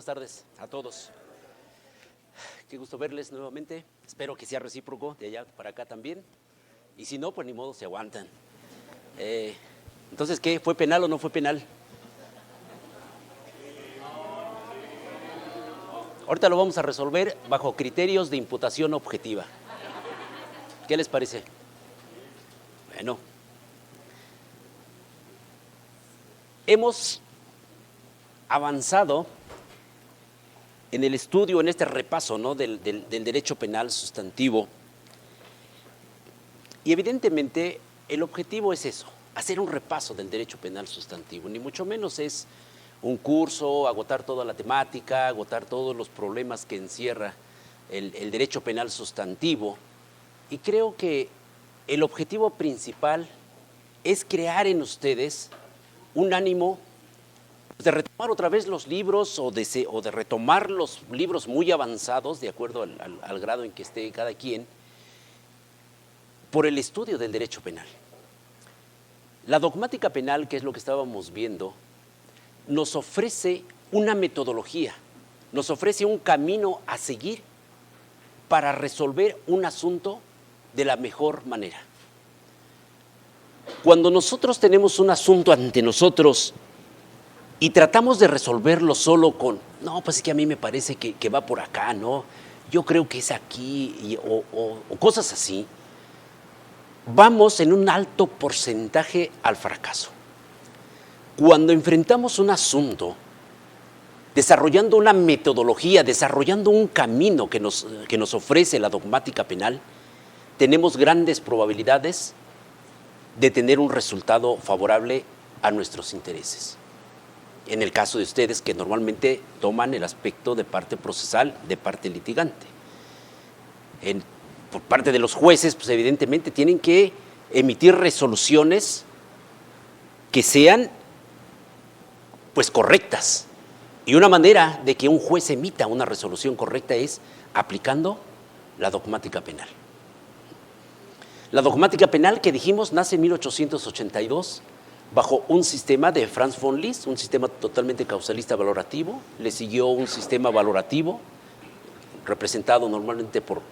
tardes a todos. Qué gusto verles nuevamente. Espero que sea recíproco de allá para acá también. Y si no, pues ni modo, se aguantan. Entonces, ¿qué? ¿Fue penal o no fue penal? Ahorita lo vamos a resolver bajo criterios de imputación objetiva. ¿Qué les parece? Bueno. Hemos avanzado en el estudio, en este repaso, ¿no?, del derecho penal sustantivo. Y evidentemente el objetivo es eso, hacer un repaso del derecho penal sustantivo, ni mucho menos es un curso, agotar toda la temática, agotar todos los problemas que encierra el derecho penal sustantivo. Y creo que el objetivo principal es crear en ustedes un ánimo de retomar otra vez los libros o de retomar los libros muy avanzados, de acuerdo al grado en que esté cada quien, por el estudio del derecho penal. La dogmática penal, que es lo que estábamos viendo, nos ofrece una metodología, nos ofrece un camino a seguir para resolver un asunto de la mejor manera. Cuando nosotros tenemos un asunto ante nosotros y tratamos de resolverlo solo con, no, pues es que a mí me parece que va por acá, ¿no? Yo creo que es aquí, o cosas así, vamos en un alto porcentaje al fracaso. Cuando enfrentamos un asunto, desarrollando una metodología, desarrollando un camino que nos ofrece la dogmática penal, tenemos grandes probabilidades de tener un resultado favorable a nuestros intereses. En el caso de ustedes, que normalmente toman el aspecto de parte procesal, de parte litigante. Por parte de los jueces, pues evidentemente tienen que emitir resoluciones que sean pues correctas. Y una manera de que un juez emita una resolución correcta es aplicando la dogmática penal. La dogmática penal, que dijimos, nace en 1882 bajo un sistema de Franz von Liszt, un sistema totalmente causalista valorativo. Le siguió un sistema valorativo representado normalmente por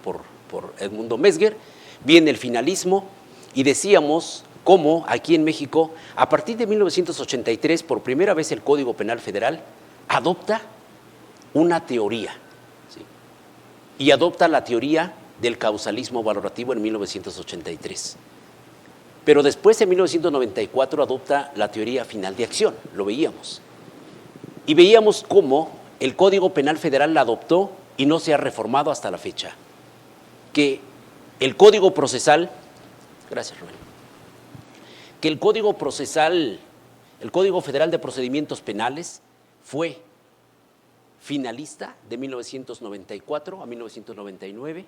Edmundo Mesger. Viene el finalismo y decíamos cómo aquí en México, a partir de 1983, por primera vez el Código Penal Federal adopta una teoría, ¿sí? Y adopta la teoría del causalismo valorativo en 1983. Pero después, en 1994, adopta la teoría final de acción, lo veíamos. Y veíamos cómo el Código Penal Federal la adoptó y no se ha reformado hasta la fecha. Que el Código Procesal, gracias Rubén, que el Código Procesal, el Código Federal de Procedimientos Penales fue finalista de 1994 a 1999,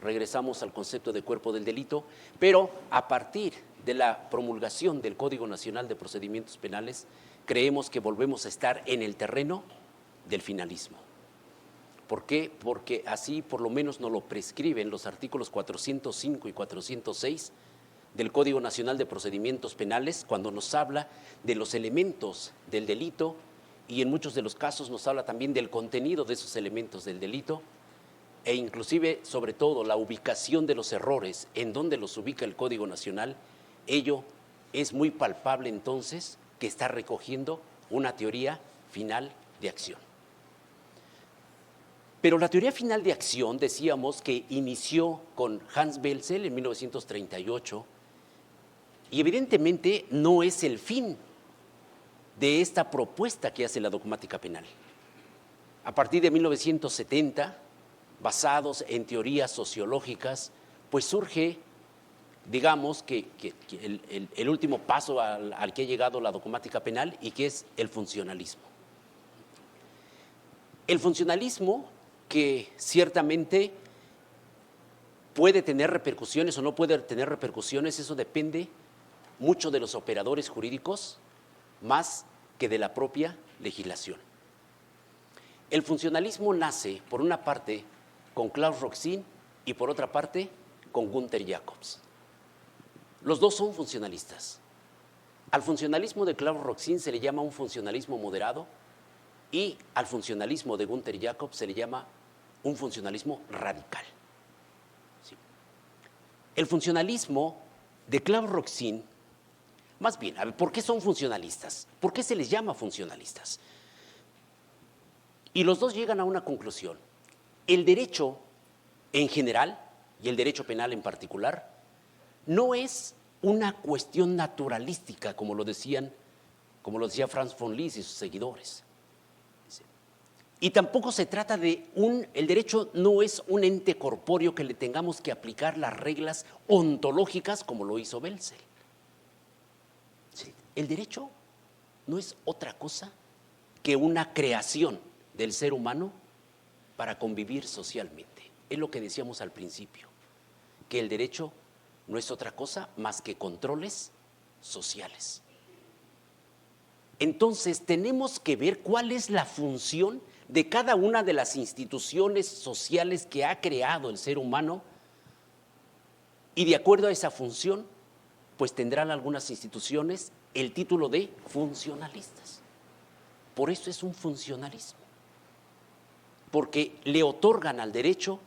regresamos al concepto de cuerpo del delito, pero a partir de la promulgación del Código Nacional de Procedimientos Penales, creemos que volvemos a estar en el terreno del finalismo. ¿Por qué? Porque así por lo menos nos lo prescriben los artículos 405 y 406 del Código Nacional de Procedimientos Penales, cuando nos habla de los elementos del delito y en muchos de los casos nos habla también del contenido de esos elementos del delito e inclusive, sobre todo, la ubicación de los errores, en donde los ubica el Código Nacional. Ello es muy palpable entonces que está recogiendo una teoría final de acción. Pero la teoría final de acción, decíamos que inició con Hans Belzel en 1938 y evidentemente no es el fin de esta propuesta que hace la dogmática penal. A partir de 1970, basados en teorías sociológicas, pues surge, digamos, que el último paso al que ha llegado la dogmática penal y que es el funcionalismo. El funcionalismo, que ciertamente puede tener repercusiones o no puede tener repercusiones, eso depende mucho de los operadores jurídicos más que de la propia legislación. El funcionalismo nace, por una parte, con Klaus Roxin y por otra parte, con Günther Jacobs. Los dos son funcionalistas. Al funcionalismo de Klaus Roxin se le llama un funcionalismo moderado Y al funcionalismo de Günther Jacobs se le llama un funcionalismo radical. ¿Sí? El funcionalismo de Klaus Roxin, más bien, a ver, ¿por qué son funcionalistas? ¿Por qué se les llama funcionalistas? Y los dos llegan a una conclusión. El derecho en general, y el derecho penal en particular, no es una cuestión naturalística, como lo decía Franz von Liszt y sus seguidores. Y tampoco se trata de el derecho no es un ente corpóreo que le tengamos que aplicar las reglas ontológicas como lo hizo Welser. El derecho no es otra cosa que una creación del ser humano para convivir socialmente. Es lo que decíamos al principio, que el derecho no es otra cosa más que controles sociales. Entonces tenemos que ver cuál es la función de cada una de las instituciones sociales que ha creado el ser humano, y de acuerdo a esa función, pues tendrán algunas instituciones el título de funcionalistas. Por eso es un funcionalismo, porque le otorgan al derecho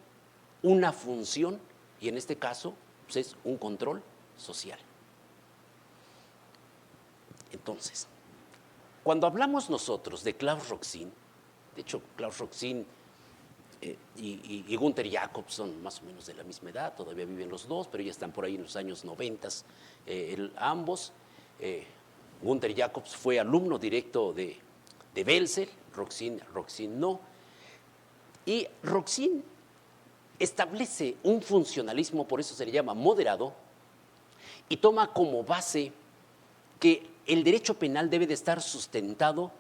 una función, y en este caso pues es un control social. Entonces, cuando hablamos nosotros de Klaus Roxin, de hecho Klaus Roxin y Günther Jacobs son más o menos de la misma edad, todavía viven los dos, pero ya están por ahí en los años 90 ambos. Günther Jacobs fue alumno directo de Welser, Roxin no. Y Roxin establece un funcionalismo, por eso se le llama moderado, y toma como base que el derecho penal debe de estar sustentado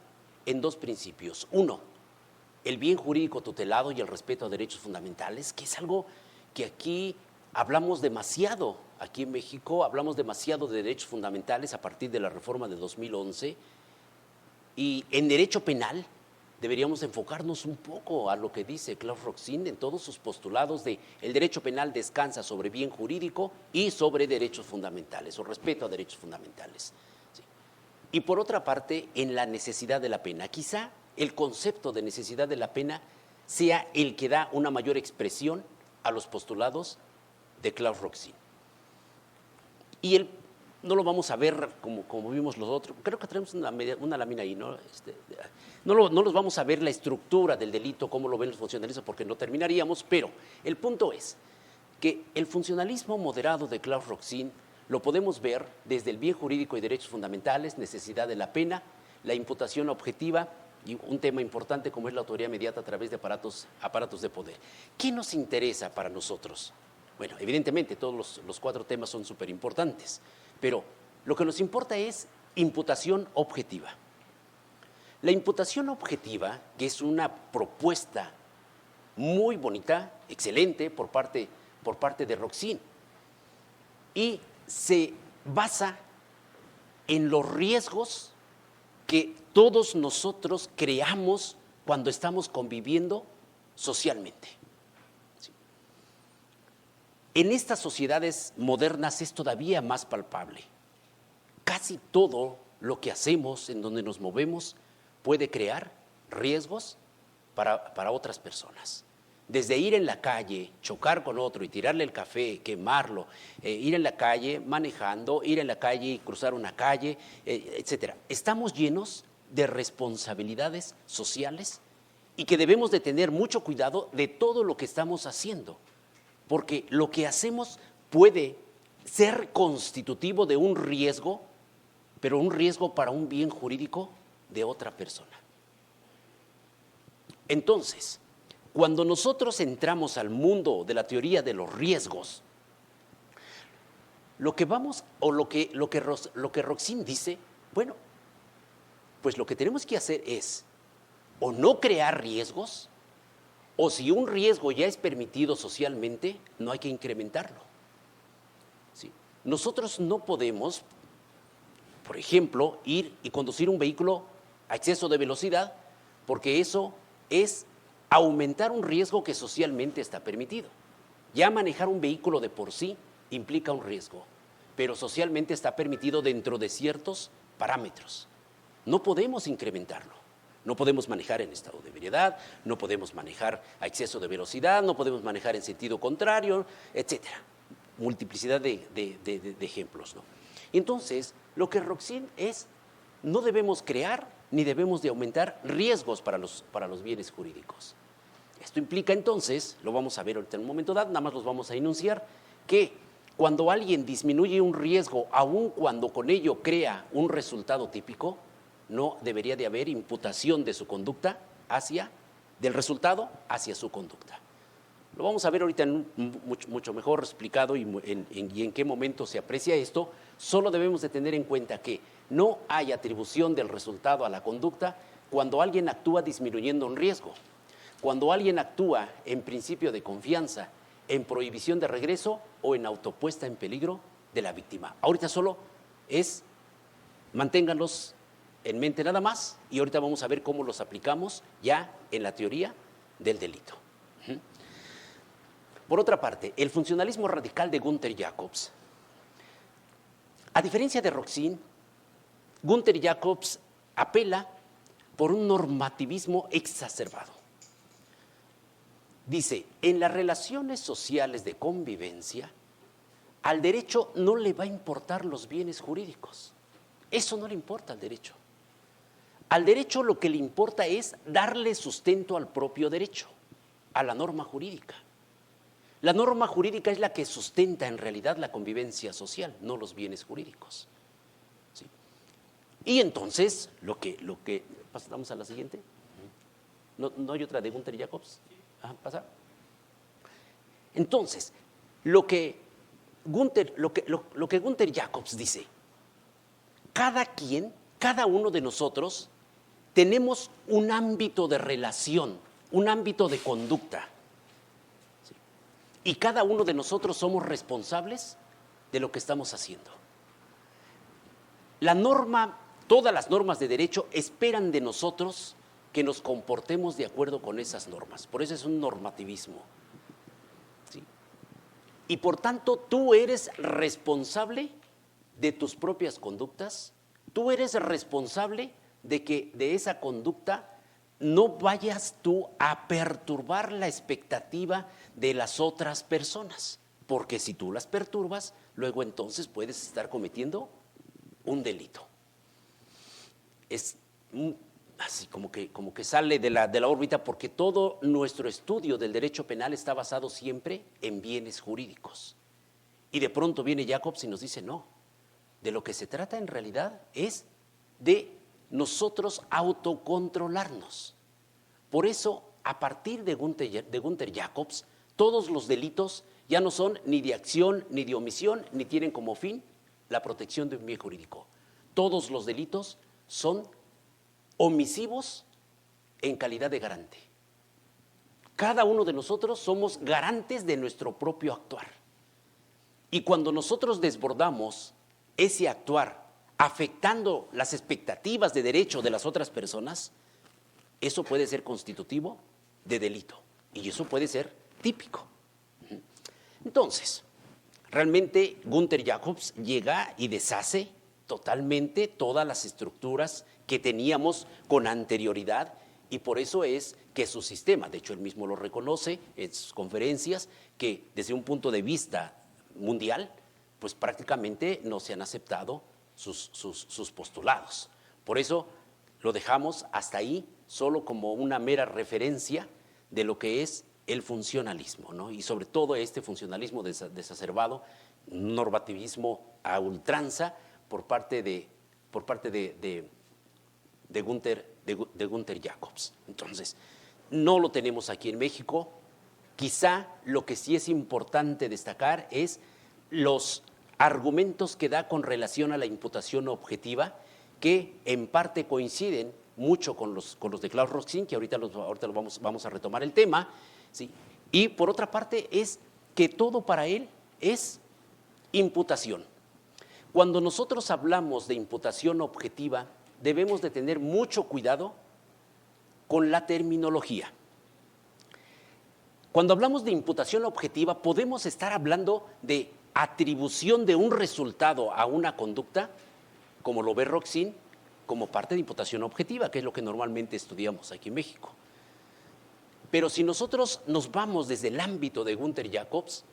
en dos principios. Uno, el bien jurídico tutelado y el respeto a derechos fundamentales, que es algo que aquí hablamos demasiado. Aquí en México hablamos demasiado de derechos fundamentales a partir de la reforma de 2011, y en derecho penal deberíamos enfocarnos un poco a lo que dice Klaus Roxin en todos sus postulados de el derecho penal descansa sobre bien jurídico y sobre derechos fundamentales o respeto a derechos fundamentales. Sí. Y por otra parte, en la necesidad de la pena. Quizá el concepto de necesidad de la pena sea el que da una mayor expresión a los postulados de Klaus Roxin. Y no lo vamos a ver como vimos los otros. Creo que tenemos una lámina ahí, ¿no? No los vamos a ver la estructura del delito, cómo lo ven los funcionalistas, porque no terminaríamos, pero el punto es que el funcionalismo moderado de Klaus Roxin lo podemos ver desde el bien jurídico y derechos fundamentales, necesidad de la pena, la imputación objetiva y un tema importante como es la autoría inmediata a través de aparatos de poder. ¿Qué nos interesa para nosotros? Bueno, evidentemente todos los cuatro temas son súper importantes, pero lo que nos importa es imputación objetiva. La imputación objetiva, que es una propuesta muy bonita, excelente por parte de Roxin, y se basa en los riesgos que todos nosotros creamos cuando estamos conviviendo socialmente. En estas sociedades modernas es todavía más palpable. Casi todo lo que hacemos, en donde nos movemos, puede crear riesgos para otras personas. Desde ir en la calle, chocar con otro y tirarle el café, quemarlo, ir en la calle manejando, ir en la calle y cruzar una calle, etc. Estamos llenos de responsabilidades sociales y que debemos de tener mucho cuidado de todo lo que estamos haciendo. Porque lo que hacemos puede ser constitutivo de un riesgo, pero un riesgo para un bien jurídico de otra persona. Entonces, cuando nosotros entramos al mundo de la teoría de los riesgos, lo que Roxin dice, bueno, pues lo que tenemos que hacer es o no crear riesgos, o si un riesgo ya es permitido socialmente, no hay que incrementarlo. ¿Sí? Nosotros no podemos, por ejemplo, ir y conducir un vehículo a exceso de velocidad, porque eso es aumentar un riesgo que socialmente está permitido. Ya manejar un vehículo de por sí implica un riesgo, pero socialmente está permitido dentro de ciertos parámetros. No podemos incrementarlo. No podemos manejar en estado de ebriedad, no podemos manejar a exceso de velocidad, no podemos manejar en sentido contrario, etcétera. Multiplicidad de ejemplos, ¿no? Entonces, lo que Roxin es, no debemos crear ni debemos de aumentar riesgos para los bienes jurídicos. Esto implica entonces, lo vamos a ver ahorita en un momento dado, nada más los vamos a enunciar, que cuando alguien disminuye un riesgo, aun cuando con ello crea un resultado típico, no debería de haber imputación de su conducta del resultado hacia su conducta. Lo vamos a ver ahorita mucho mejor explicado y en qué momento se aprecia esto. Solo debemos de tener en cuenta que no hay atribución del resultado a la conducta cuando alguien actúa disminuyendo un riesgo, cuando alguien actúa en principio de confianza, en prohibición de regreso o en autopuesta en peligro de la víctima. Ahorita solo manténganlos en mente nada más y ahorita vamos a ver cómo los aplicamos ya en la teoría del delito. Por otra parte, el funcionalismo radical de Günther Jacobs. A diferencia de Roxin, Günther Jacobs apela por un normativismo exacerbado. Dice, en las relaciones sociales de convivencia, al derecho no le va a importar los bienes jurídicos. Eso no le importa al derecho. Al derecho lo que le importa es darle sustento al propio derecho, a la norma jurídica. La norma jurídica es la que sustenta en realidad la convivencia social, no los bienes jurídicos. ¿Sí? Y entonces, pasamos a la siguiente. ¿No hay otra de Günther Jacobs? Pasa. Entonces, lo que Günther Jacobs dice, cada uno de nosotros tenemos un ámbito de relación, un ámbito de conducta. ¿Sí? Y cada uno de nosotros somos responsables de lo que estamos haciendo. Todas las normas de derecho esperan de nosotros que nos comportemos de acuerdo con esas normas. Por eso es un normativismo. ¿Sí? Y por tanto, tú eres responsable de tus propias conductas, tú eres responsable de que de esa conducta no vayas tú a perturbar la expectativa de las otras personas, porque si tú las perturbas, luego entonces puedes estar cometiendo un delito. Es así como que sale de la órbita, porque todo nuestro estudio del derecho penal está basado siempre en bienes jurídicos. Y de pronto viene Jacobs y nos dice, no, de lo que se trata en realidad es de nosotros autocontrolarnos. Por eso, a partir de Günther Jacobs, todos los delitos ya no son ni de acción ni de omisión, ni tienen como fin la protección de un bien jurídico. Todos los delitos son omisivos en calidad de garante. Cada uno de nosotros somos garantes de nuestro propio actuar. Y cuando nosotros desbordamos ese actuar afectando las expectativas de derecho de las otras personas, eso puede ser constitutivo de delito y eso puede ser típico. Entonces, realmente Günther Jacobs llega y deshace totalmente todas las estructuras que teníamos con anterioridad y por eso es que su sistema, de hecho él mismo lo reconoce en sus conferencias, que desde un punto de vista mundial, pues prácticamente no se han aceptado sus postulados. Por eso lo dejamos hasta ahí, solo como una mera referencia de lo que es el funcionalismo, ¿no? Y sobre todo este funcionalismo desacerbado, normativismo a ultranza por parte de Günther Jacobs. Entonces, no lo tenemos aquí en México. Quizá lo que sí es importante destacar es los argumentos que da con relación a la imputación objetiva, que en parte coinciden mucho con los de Klaus Roxin, que ahorita vamos a retomar el tema, ¿sí? Y por otra parte es que todo para él es imputación. Cuando nosotros hablamos de imputación objetiva, debemos de tener mucho cuidado con la terminología. Cuando hablamos de imputación objetiva, podemos estar hablando de atribución de un resultado a una conducta, como lo ve Roxin, como parte de imputación objetiva, que es lo que normalmente estudiamos aquí en México. Pero si nosotros nos vamos desde el ámbito de Günther Jacobs,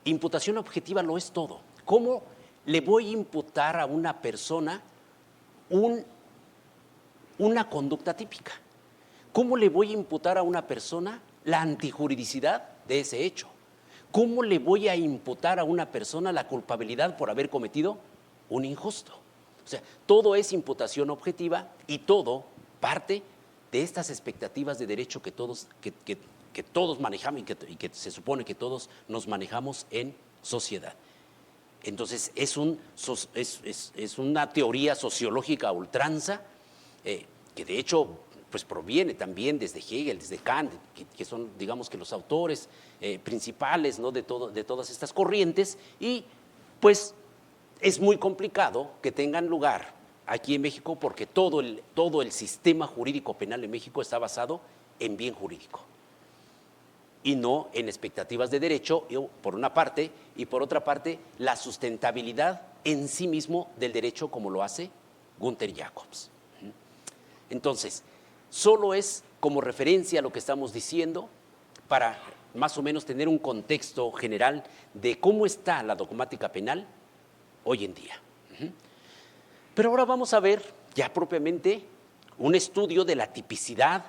imputación objetiva lo es todo. ¿Cómo le voy a imputar a una persona una conducta típica? ¿Cómo le voy a imputar a una persona la antijuridicidad de ese hecho? ¿Cómo le voy a imputar a una persona la culpabilidad por haber cometido un injusto? O sea, todo es imputación objetiva y todo parte de estas expectativas de derecho que todos manejamos y que se supone que todos nos manejamos en sociedad. Entonces, es una teoría sociológica a ultranza que de hecho pues proviene también desde Hegel, desde Kant, que son, digamos, que los autores principales, ¿no?, de todas estas corrientes, y pues es muy complicado que tengan lugar aquí en México porque todo el sistema jurídico penal en México está basado en bien jurídico y no en expectativas de derecho, por una parte, y por otra parte, la sustentabilidad en sí mismo del derecho como lo hace Günther Jacobs. Entonces, solo es como referencia a lo que estamos diciendo para más o menos tener un contexto general de cómo está la dogmática penal hoy en día. Pero ahora vamos a ver ya propiamente un estudio de la tipicidad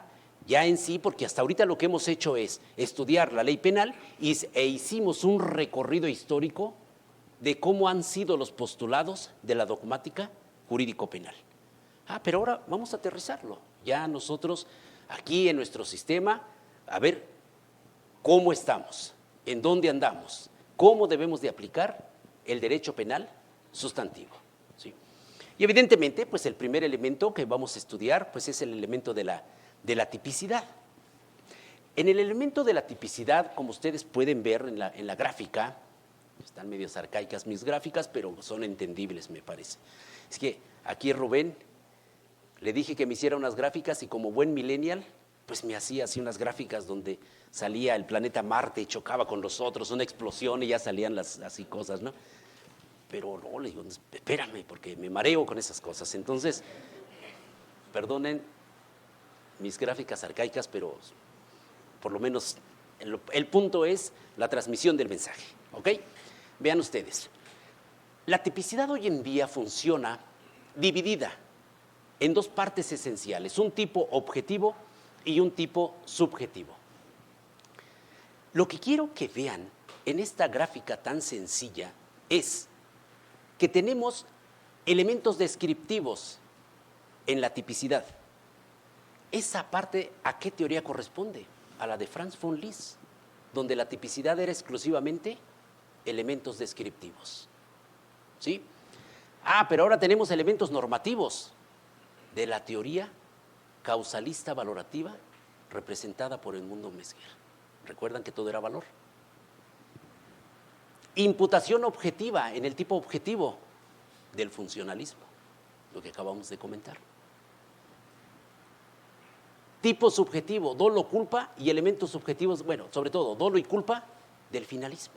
ya en sí, porque hasta ahorita lo que hemos hecho es estudiar la ley penal e hicimos un recorrido histórico de cómo han sido los postulados de la dogmática jurídico-penal. Pero ahora vamos a aterrizarlo. Ya nosotros aquí en nuestro sistema, a ver cómo estamos, en dónde andamos, cómo debemos de aplicar el derecho penal sustantivo. ¿Sí? Y evidentemente, pues el primer elemento que vamos a estudiar, pues es el elemento de la tipicidad. En el elemento de la tipicidad, como ustedes pueden ver en la gráfica, están medio arcaicas mis gráficas, pero son entendibles, me parece. Es que aquí Rubén le dije que me hiciera unas gráficas y como buen millennial, pues me hacía así unas gráficas donde salía el planeta Marte y chocaba con los otros, una explosión y ya salían así cosas, ¿no? Pero no, le digo, espérame, porque me mareo con esas cosas. Entonces, perdonen mis gráficas arcaicas, pero por lo menos el punto es la transmisión del mensaje, ¿ok? Vean ustedes, la tipicidad hoy en día funciona dividida en dos partes esenciales, un tipo objetivo y un tipo subjetivo. Lo que quiero que vean en esta gráfica tan sencilla es que tenemos elementos descriptivos en la tipicidad. Esa parte, ¿a qué teoría corresponde? A la de Franz von Liszt, donde la tipicidad era exclusivamente elementos descriptivos. ¿Sí? Pero ahora tenemos elementos normativos de la teoría causalista valorativa representada por Edmundo Mesmer. ¿Recuerdan que todo era valor? Imputación objetiva en el tipo objetivo del funcionalismo, lo que acabamos de comentar. Tipo subjetivo, dolo, culpa y elementos subjetivos, bueno, sobre todo dolo y culpa del finalismo.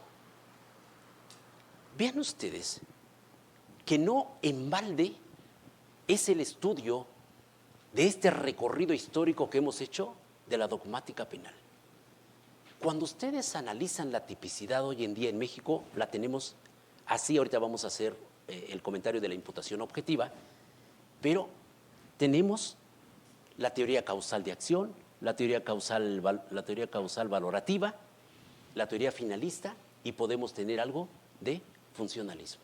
Vean ustedes que no en balde es el estudio de este recorrido histórico que hemos hecho de la dogmática penal. Cuando ustedes analizan la tipicidad hoy en día en México, la tenemos así, ahorita vamos a hacer el comentario de la imputación objetiva, pero tenemos la teoría causal de acción, la teoría causal valorativa, la teoría finalista y podemos tener algo de funcionalismo.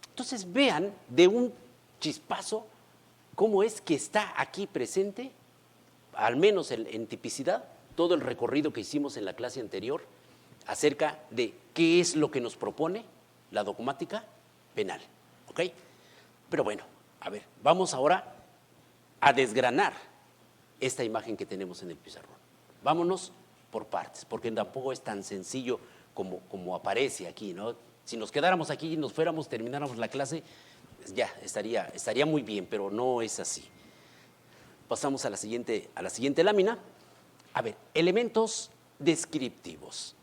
Entonces vean de un chispazo cómo es que está aquí presente, al menos en tipicidad, todo el recorrido que hicimos en la clase anterior acerca de qué es lo que nos propone la dogmática penal. ¿Ok? Pero bueno, a ver, vamos ahora a desgranar esta imagen que tenemos en el pizarrón. Vámonos por partes, porque tampoco es tan sencillo como aparece aquí, ¿no? Si nos quedáramos aquí y nos fuéramos, termináramos la clase, pues ya estaría muy bien, pero no es así. Pasamos a la siguiente lámina. A ver, elementos descriptivos.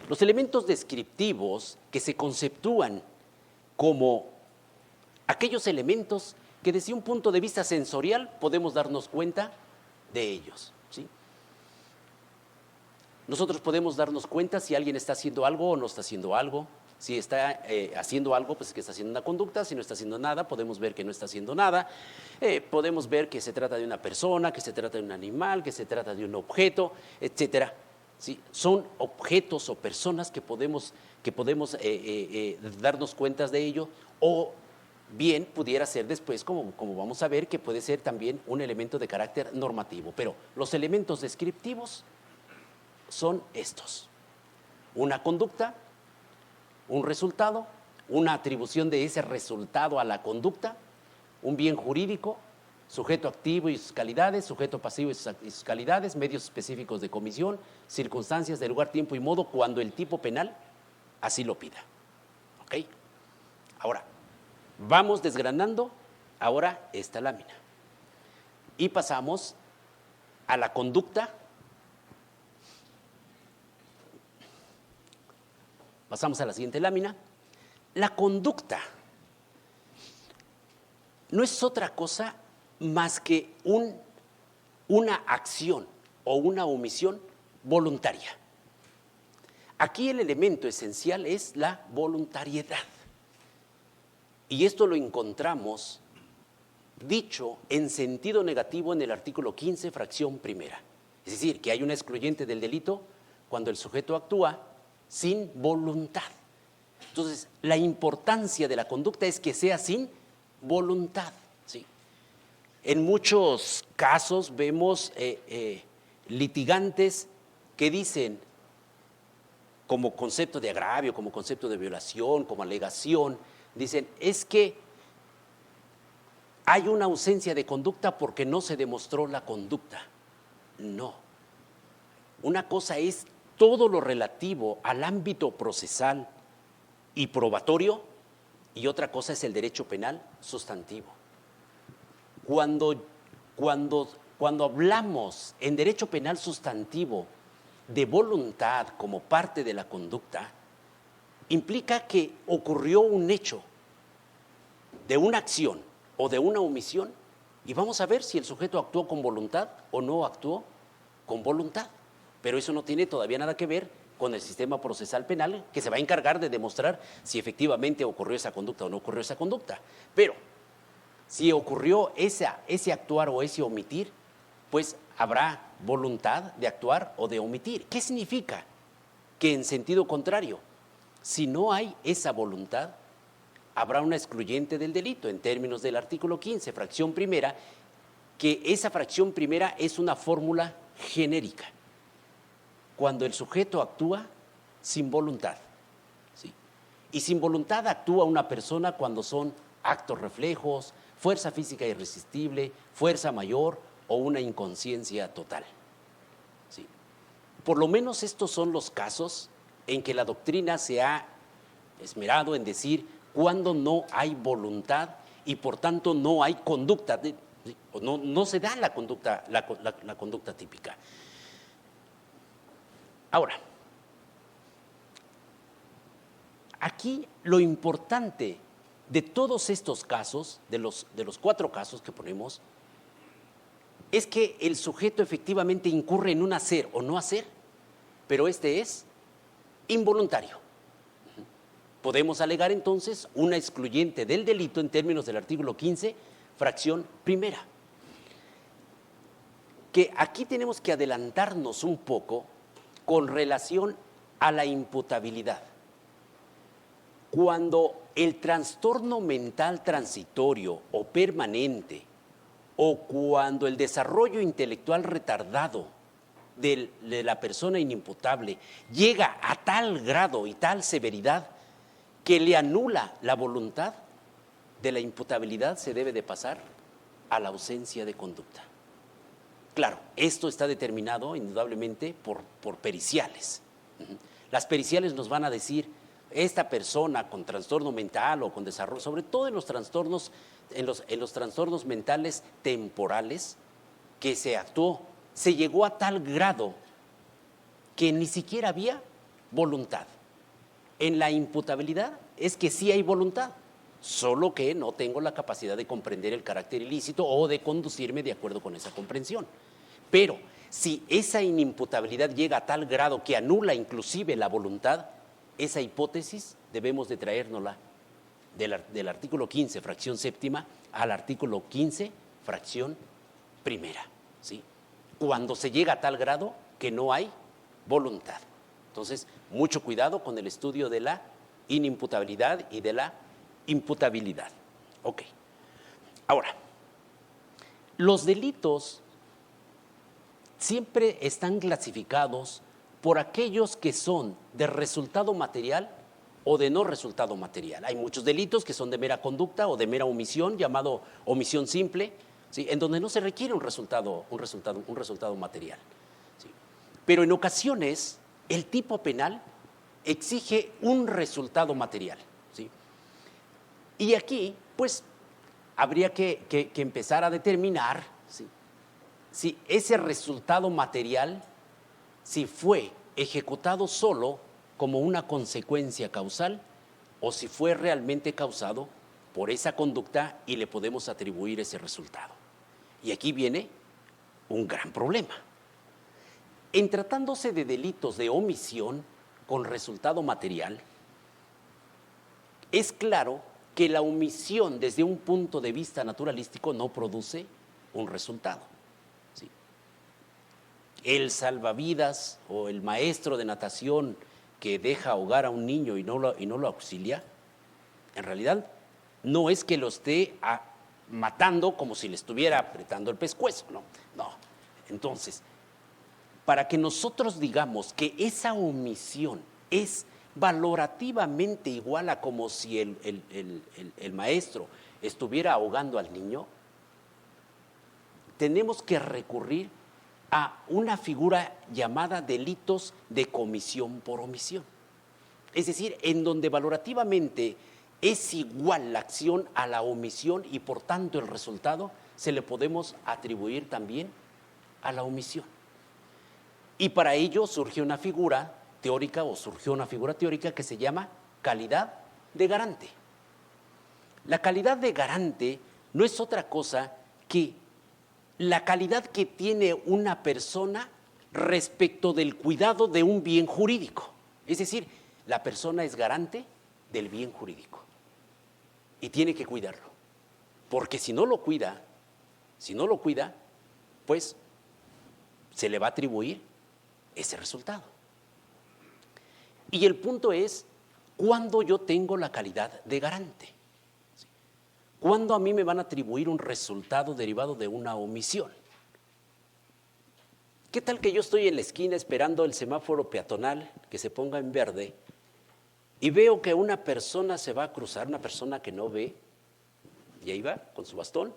Los elementos descriptivos que se conceptúan como aquellos elementos que desde un punto de vista sensorial podemos darnos cuenta de ellos, ¿sí? Nosotros podemos darnos cuenta si alguien está haciendo algo o no está haciendo algo. Si está haciendo algo, pues es que está haciendo una conducta. Si no está haciendo nada, podemos ver que no está haciendo nada. Podemos ver que se trata de una persona, que se trata de un animal, que se trata de un objeto, etcétera. ¿Sí? Son objetos o personas que podemos darnos cuenta de ello, o bien pudiera ser después, como vamos a ver, que puede ser también un elemento de carácter normativo. Pero los elementos descriptivos son estos: una conducta, un resultado, una atribución de ese resultado a la conducta, un bien jurídico, sujeto activo y sus calidades, sujeto pasivo y sus calidades, medios específicos de comisión, circunstancias de lugar, tiempo y modo cuando el tipo penal así lo pida. ¿Ok? Ahora, vamos desgranando ahora esta lámina y pasamos a la conducta. Pasamos a la siguiente lámina. La conducta no es otra cosa más que una acción o una omisión voluntaria. Aquí el elemento esencial es la voluntariedad. Y esto lo encontramos dicho en sentido negativo en el artículo 15, fracción primera. Es decir, que hay una excluyente del delito cuando el sujeto actúa sin voluntad. Entonces, la importancia de la conducta es que sea sin voluntad, ¿sí? En muchos casos vemos litigantes que dicen, como concepto de agravio, como concepto de violación, como alegación, dicen, es que hay una ausencia de conducta porque no se demostró la conducta. No. Una cosa es todo lo relativo al ámbito procesal y probatorio, y otra cosa es el derecho penal sustantivo. Cuando hablamos en derecho penal sustantivo de voluntad como parte de la conducta, implica que ocurrió un hecho de una acción o de una omisión, y vamos a ver si el sujeto actuó con voluntad o no actuó con voluntad. Pero eso no tiene todavía nada que ver con el sistema procesal penal, que se va a encargar de demostrar si efectivamente ocurrió esa conducta o no ocurrió esa conducta. Pero si ocurrió ese actuar o ese omitir, pues habrá voluntad de actuar o de omitir. ¿Qué significa? Que en sentido contrario, si no hay esa voluntad, habrá una excluyente del delito en términos del artículo 15, fracción primera, que esa fracción primera es una fórmula genérica. Cuando el sujeto actúa sin voluntad, ¿sí? Y sin voluntad actúa una persona cuando son actos reflejos, fuerza física irresistible, fuerza mayor o una inconsciencia total, ¿sí? Por lo menos estos son los casos en que la doctrina se ha esmerado en decir cuando no hay voluntad y por tanto no hay conducta, no se da la conducta típica. Ahora, aquí lo importante de todos estos casos, de los 4 casos que ponemos, es que el sujeto efectivamente incurre en un hacer o no hacer, pero este es involuntario. Podemos alegar entonces una excluyente del delito en términos del artículo 15, fracción primera. Que aquí tenemos que adelantarnos un poco con relación a la imputabilidad. Cuando el trastorno mental transitorio o permanente, o cuando el desarrollo intelectual retardado de la persona inimputable llega a tal grado y tal severidad que le anula la voluntad, de la imputabilidad se debe de pasar a la ausencia de conducta. Claro, esto está determinado indudablemente por periciales. Las periciales nos van a decir, esta persona con trastorno mental o con desarrollo, sobre todo en los trastornos, en los trastornos mentales temporales, que se actuó, se llegó a tal grado que ni siquiera había voluntad. En la imputabilidad es que sí hay voluntad, solo que no tengo la capacidad de comprender el carácter ilícito o de conducirme de acuerdo con esa comprensión. Pero si esa inimputabilidad llega a tal grado que anula inclusive la voluntad, esa hipótesis debemos de traérnosla del artículo 15, fracción séptima, al artículo 15, fracción primera, ¿sí? Cuando se llega a tal grado que no hay voluntad. Entonces, mucho cuidado con el estudio de la inimputabilidad y de la imputabilidad. Ok. Ahora, los delitos siempre están clasificados por aquellos que son de resultado material o de no resultado material. Hay muchos delitos que son de mera conducta o de mera omisión, llamado omisión simple, ¿sí? En donde no se requiere un resultado material, ¿sí? Pero en ocasiones el tipo penal exige un resultado material, ¿sí? Y aquí, pues, habría que empezar a determinar, ¿sí?, si ese resultado material, si fue ejecutado solo como una consecuencia causal o si fue realmente causado por esa conducta y le podemos atribuir ese resultado. Y aquí viene un gran problema. En tratándose de delitos de omisión con resultado material, es claro que la omisión desde un punto de vista naturalístico no produce un resultado, ¿sí? El salvavidas o el maestro de natación que deja ahogar a un niño y no lo auxilia, en realidad no es que lo esté matando como si le estuviera apretando el pescuezo, no. Entonces, para que nosotros digamos que esa omisión es valorativamente igual a como si el maestro estuviera ahogando al niño, tenemos que recurrir a una figura llamada delitos de comisión por omisión. Es decir, en donde valorativamente es igual la acción a la omisión y por tanto el resultado se le podemos atribuir también a la omisión. Y para ello surgió una figura teórica que se llama calidad de garante. La calidad de garante no es otra cosa que la calidad que tiene una persona respecto del cuidado de un bien jurídico. Es decir, la persona es garante del bien jurídico y tiene que cuidarlo, porque si no lo cuida, pues se le va a atribuir ese resultado. Y el punto es, ¿cuándo yo tengo la calidad de garante? ¿Cuándo a mí me van a atribuir un resultado derivado de una omisión? ¿Qué tal que yo estoy en la esquina esperando el semáforo peatonal que se ponga en verde y veo que una persona se va a cruzar, una persona que no ve, y ahí va con su bastón,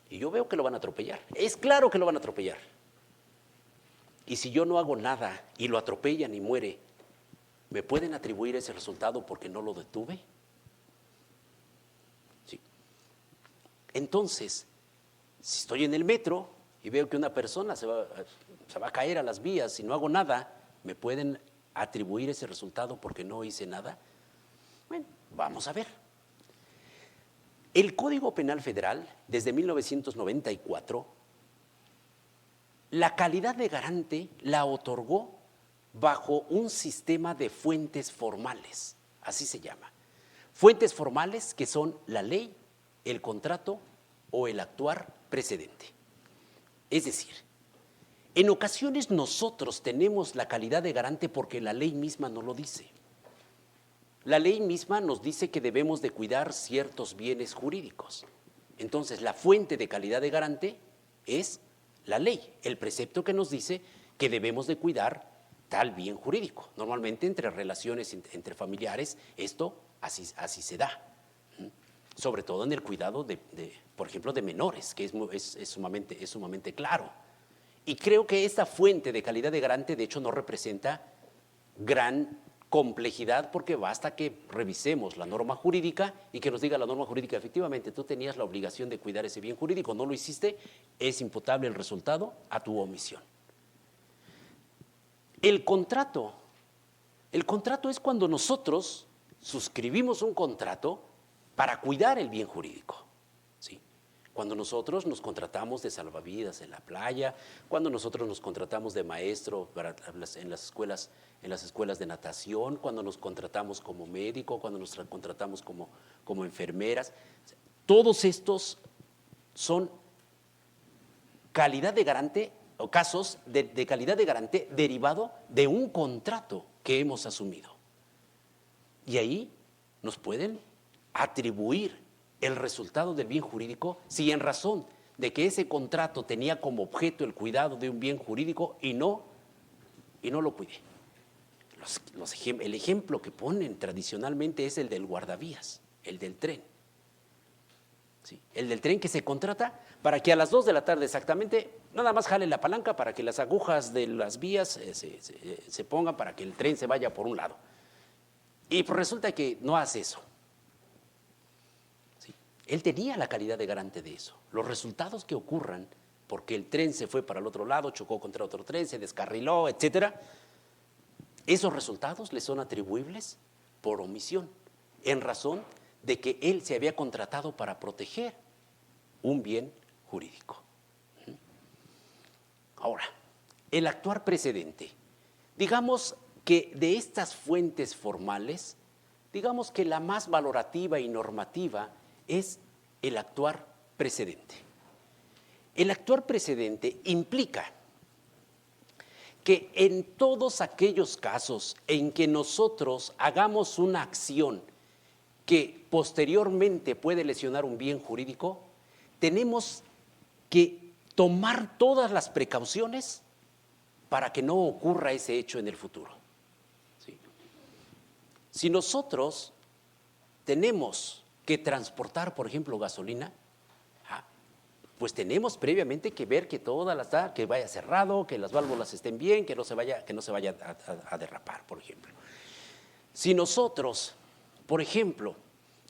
y yo veo que lo van a atropellar? Es claro que lo van a atropellar. Y si yo no hago nada y lo atropellan y muere, ¿me pueden atribuir ese resultado porque no lo detuve? Sí. Entonces, si estoy en el metro y veo que una persona se va a caer a las vías y no hago nada, ¿me pueden atribuir ese resultado porque no hice nada? Bueno, vamos a ver. El Código Penal Federal, desde 1994, la calidad de garante la otorgó bajo un sistema de fuentes formales, así se llama. Fuentes formales que son la ley, el contrato o el actuar precedente. Es decir, en ocasiones nosotros tenemos la calidad de garante porque la ley misma nos lo dice. La ley misma nos dice que debemos de cuidar ciertos bienes jurídicos. Entonces, la fuente de calidad de garante es la ley, el precepto que nos dice que debemos de cuidar tal bien jurídico. Normalmente entre relaciones entre familiares esto así se da, sobre todo en el cuidado por ejemplo, de menores, que es sumamente claro. Y creo que esta fuente de calidad de garante de hecho no representa gran complejidad, porque basta que revisemos la norma jurídica y que nos diga la norma jurídica, efectivamente, tú tenías la obligación de cuidar ese bien jurídico, no lo hiciste, es imputable el resultado a tu omisión. El contrato es cuando nosotros suscribimos un contrato para cuidar el bien jurídico, ¿sí? Cuando nosotros nos contratamos de salvavidas en la playa, cuando nosotros nos contratamos de maestro en las escuelas de natación, cuando nos contratamos como médico, cuando nos contratamos como enfermeras, todos estos son calidad de garante o casos de calidad de garante derivado de un contrato que hemos asumido. Y ahí nos pueden atribuir el resultado del bien jurídico si en razón de que ese contrato tenía como objeto el cuidado de un bien jurídico y no lo cuidé. El ejemplo que ponen tradicionalmente es el del guardavías, el del tren. ¿Sí? El del tren que se contrata para que a las 2 de la tarde exactamente nada más jale la palanca para que las agujas de las vías se pongan para que el tren se vaya por un lado. Y pues resulta que no hace eso. ¿Sí? Él tenía la calidad de garante de eso. Los resultados que ocurran porque el tren se fue para el otro lado, chocó contra otro tren, se descarriló, etcétera, esos resultados le son atribuibles por omisión, en razón de que él se había contratado para proteger un bien jurídico. Ahora, el actuar precedente. Digamos que de estas fuentes formales, digamos que la más valorativa y normativa es el actuar precedente. El actuar precedente implica que en todos aquellos casos en que nosotros hagamos una acción que posteriormente puede lesionar un bien jurídico, tenemos que tomar todas las precauciones para que no ocurra ese hecho en el futuro. ¿Sí? Si nosotros tenemos que transportar, por ejemplo, gasolina, pues tenemos previamente que ver que que vaya cerrado, que las válvulas estén bien, que no se vaya a derrapar, por ejemplo. Si nosotros, por ejemplo,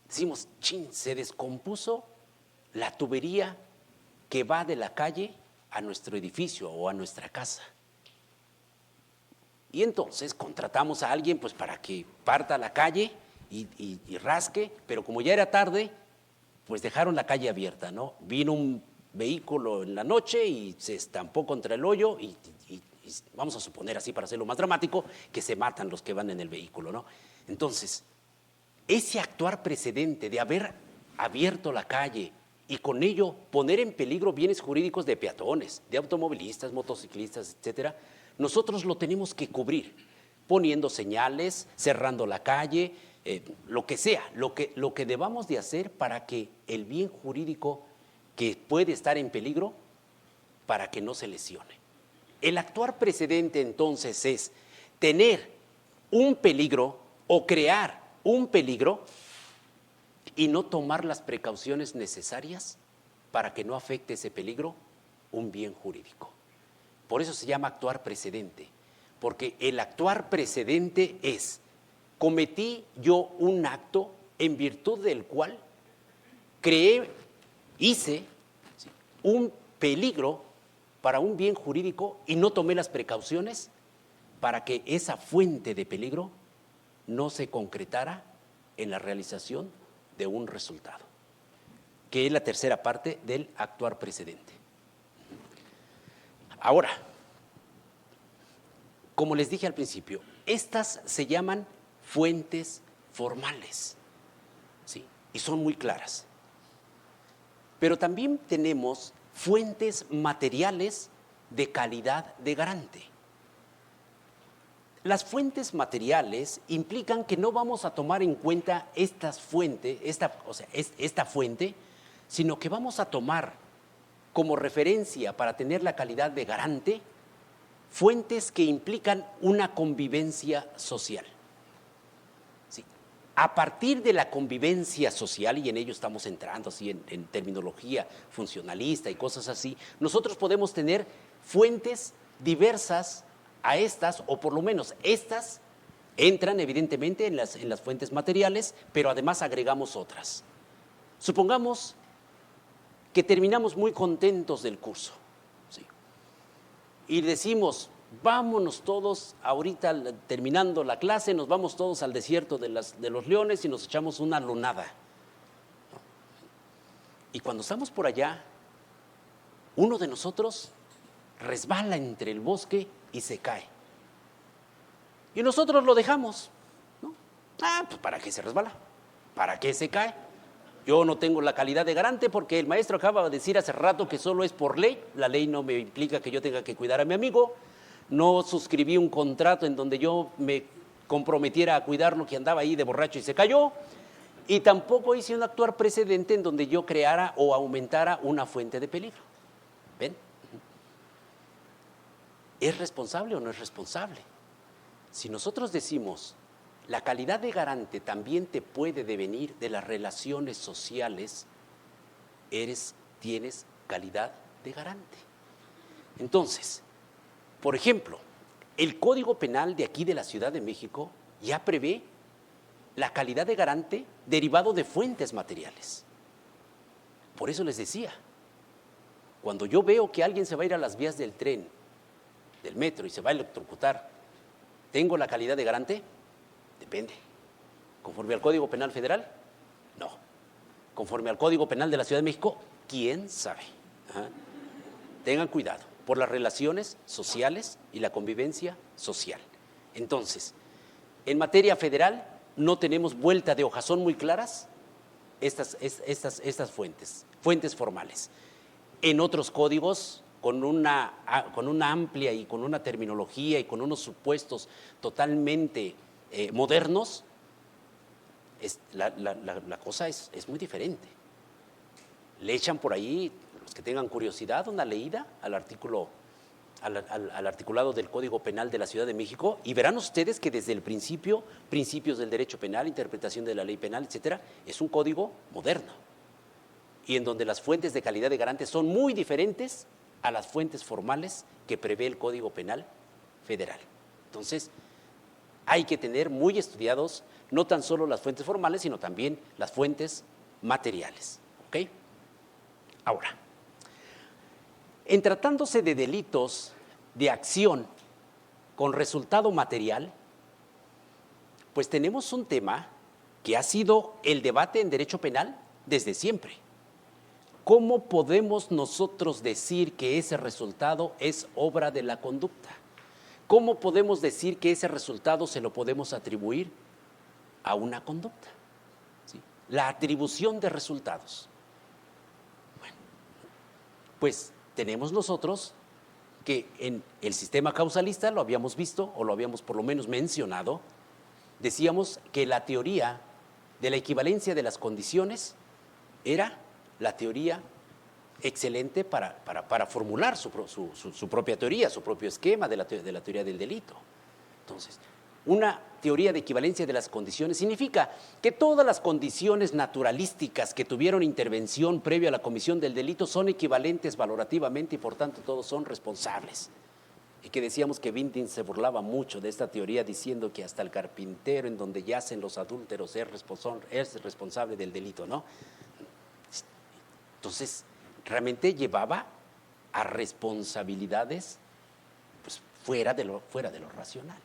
decimos, se descompuso la tubería que va de la calle a nuestro edificio o a nuestra casa. Y entonces contratamos a alguien pues para que parta a la calle y rasque, pero como ya era tarde, pues dejaron la calle abierta, ¿no? Vino un vehículo en la noche y se estampó contra el hoyo y vamos a suponer así para hacerlo más dramático, que se matan los que van en el vehículo, ¿no? Entonces, ese actuar precedente de haber abierto la calle y con ello poner en peligro bienes jurídicos de peatones, de automovilistas, motociclistas, etcétera, nosotros lo tenemos que cubrir, poniendo señales, cerrando la calle, lo que sea, lo que debamos de hacer para que el bien jurídico que puede estar en peligro, para que no se lesione. El actuar precedente entonces es tener un peligro o crear un peligro y no tomar las precauciones necesarias para que no afecte ese peligro un bien jurídico. Por eso se llama actuar precedente, porque el actuar precedente es: cometí yo un acto en virtud del cual hice un peligro para un bien jurídico y no tomé las precauciones para que esa fuente de peligro no se concretara en la realización de un resultado, que es la tercera parte del actuar precedente. Ahora, como les dije al principio, estas se llaman fuentes formales, ¿sí? Y son muy claras. Pero también tenemos fuentes materiales de calidad de garante. Las fuentes materiales implican que no vamos a tomar en cuenta esta fuente, sino que vamos a tomar como referencia para tener la calidad de garante fuentes que implican una convivencia social. ¿Sí? A partir de la convivencia social, y en ello estamos entrando así en terminología funcionalista y cosas así, nosotros podemos tener fuentes diversas a estas, o por lo menos estas entran evidentemente en las fuentes materiales, pero además agregamos otras. Supongamos que terminamos muy contentos del curso, ¿sí? Y decimos, vámonos todos, ahorita terminando la clase, nos vamos todos al desierto de los Leones y nos echamos una lunada. Y cuando estamos por allá, uno de nosotros resbala entre el bosque y se cae. Y nosotros lo dejamos, ¿no? Pues ¿para qué se resbala? ¿Para qué se cae? Yo no tengo la calidad de garante porque el maestro acaba de decir hace rato que solo es por ley. La ley no me implica que yo tenga que cuidar a mi amigo. No suscribí un contrato en donde yo me comprometiera a cuidarlo, que andaba ahí de borracho y se cayó. Y tampoco hice un actuar precedente en donde yo creara o aumentara una fuente de peligro. ¿Ven? ¿Es responsable o no es responsable? Si nosotros decimos, la calidad de garante también te puede devenir de las relaciones sociales, tienes calidad de garante. Entonces, por ejemplo, el Código Penal de aquí de la Ciudad de México ya prevé la calidad de garante derivado de fuentes materiales. Por eso les decía, cuando yo veo que alguien se va a ir a las vías del tren, del metro y se va a electrocutar, ¿tengo la calidad de garante? Depende. ¿Conforme al Código Penal Federal? No. ¿Conforme al Código Penal de la Ciudad de México? ¿Quién sabe? Ajá. Tengan cuidado por las relaciones sociales y la convivencia social. Entonces, en materia federal no tenemos vuelta de hoja, son muy claras estas fuentes formales. En otros códigos, con una amplia y con una terminología y con unos supuestos totalmente modernos, la cosa es muy diferente. Le echan por ahí, los que tengan curiosidad, una leída al articulado del Código Penal de la Ciudad de México y verán ustedes que desde el principio, principios del derecho penal, interpretación de la ley penal, etcétera, es un código moderno y en donde las fuentes de calidad de garante son muy diferentes a las fuentes formales que prevé el Código Penal Federal. Entonces, hay que tener muy estudiados no tan solo las fuentes formales, sino también las fuentes materiales. ¿Ok? Ahora, en tratándose de delitos de acción con resultado material, pues tenemos un tema que ha sido el debate en derecho penal desde siempre. ¿Cómo podemos nosotros decir que ese resultado es obra de la conducta? ¿Cómo podemos decir que ese resultado se lo podemos atribuir a una conducta? ¿Sí? La atribución de resultados. Bueno, pues tenemos nosotros que en el sistema causalista, lo habíamos visto o lo habíamos por lo menos mencionado, decíamos que la teoría de la equivalencia de las condiciones era la teoría excelente para formular su propia teoría, su propio esquema de la teoría del delito. Entonces, una teoría de equivalencia de las condiciones significa que todas las condiciones naturalísticas que tuvieron intervención previo a la comisión del delito son equivalentes valorativamente y por tanto todos son responsables. Y que decíamos que Vintin se burlaba mucho de esta teoría diciendo que hasta el carpintero en donde yacen los adúlteros es responsable del delito, ¿no? Entonces, realmente llevaba a responsabilidades pues, fuera de lo racional.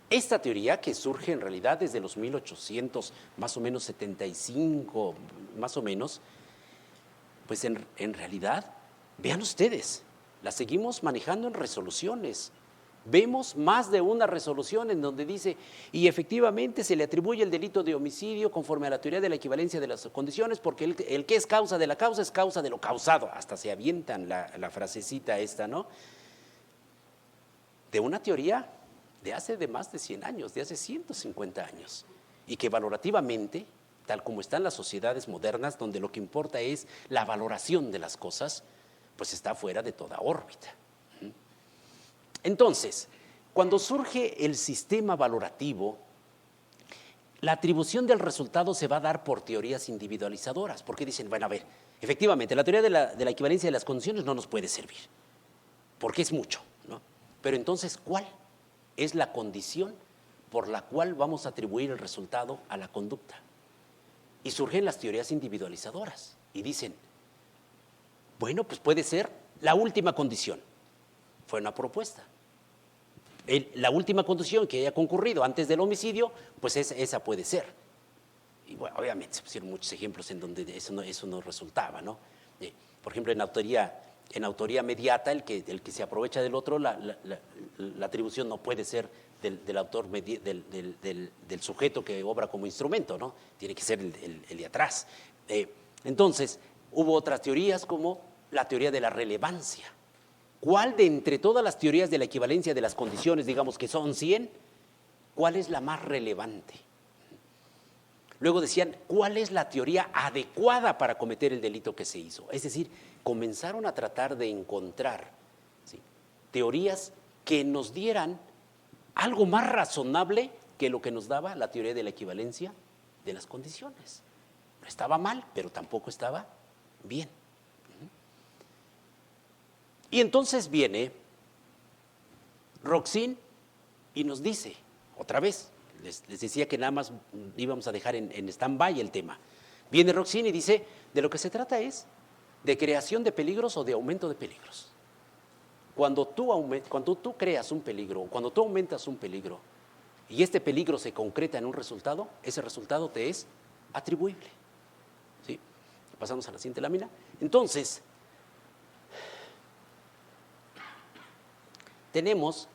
Esta teoría, que surge en realidad desde los 1800, más o menos 75, más o menos, pues en realidad, vean ustedes, la seguimos manejando en resoluciones. Vemos más de una resolución en donde dice, y efectivamente se le atribuye el delito de homicidio conforme a la teoría de la equivalencia de las condiciones, porque el que es causa de la causa es causa de lo causado. Hasta se avientan la frasecita esta, ¿no? De una teoría de hace de más de 100 años, de hace 150 años, y que valorativamente, tal como están las sociedades modernas, donde lo que importa es la valoración de las cosas, pues está fuera de toda órbita. Entonces, cuando surge el sistema valorativo, la atribución del resultado se va a dar por teorías individualizadoras, porque dicen, bueno, a ver, efectivamente, la teoría de la equivalencia de las condiciones no nos puede servir, porque es mucho, ¿no? Pero entonces, ¿cuál es la condición por la cual vamos a atribuir el resultado a la conducta? Y surgen las teorías individualizadoras y dicen, bueno, pues puede ser la última condición. Fue una propuesta. La última condición que haya concurrido antes del homicidio, pues esa puede ser. Y bueno, obviamente se pusieron muchos ejemplos en donde eso no resultaba, ¿no? Por ejemplo, en autoría mediata, el que se aprovecha del otro, la atribución no puede ser del autor, del sujeto que obra como instrumento, ¿no? Tiene que ser el de atrás. Entonces, hubo otras teorías como la teoría de la relevancia. ¿Cuál de entre todas las teorías de la equivalencia de las condiciones, digamos que son 100, cuál es la más relevante? Luego decían, ¿cuál es la teoría adecuada para cometer el delito que se hizo? Es decir, comenzaron a tratar de encontrar, ¿sí?, teorías que nos dieran algo más razonable que lo que nos daba la teoría de la equivalencia de las condiciones. No estaba mal, pero tampoco estaba bien. Y entonces viene Roxin y nos dice, otra vez, les decía que nada más íbamos a dejar en stand-by el tema. Viene Roxin y dice, de lo que se trata es de creación de peligros o de aumento de peligros. Cuando tú creas un peligro, cuando tú aumentas un peligro y este peligro se concreta en un resultado, ese resultado te es atribuible. ¿Sí? Pasamos a la siguiente lámina. Entonces, tenemos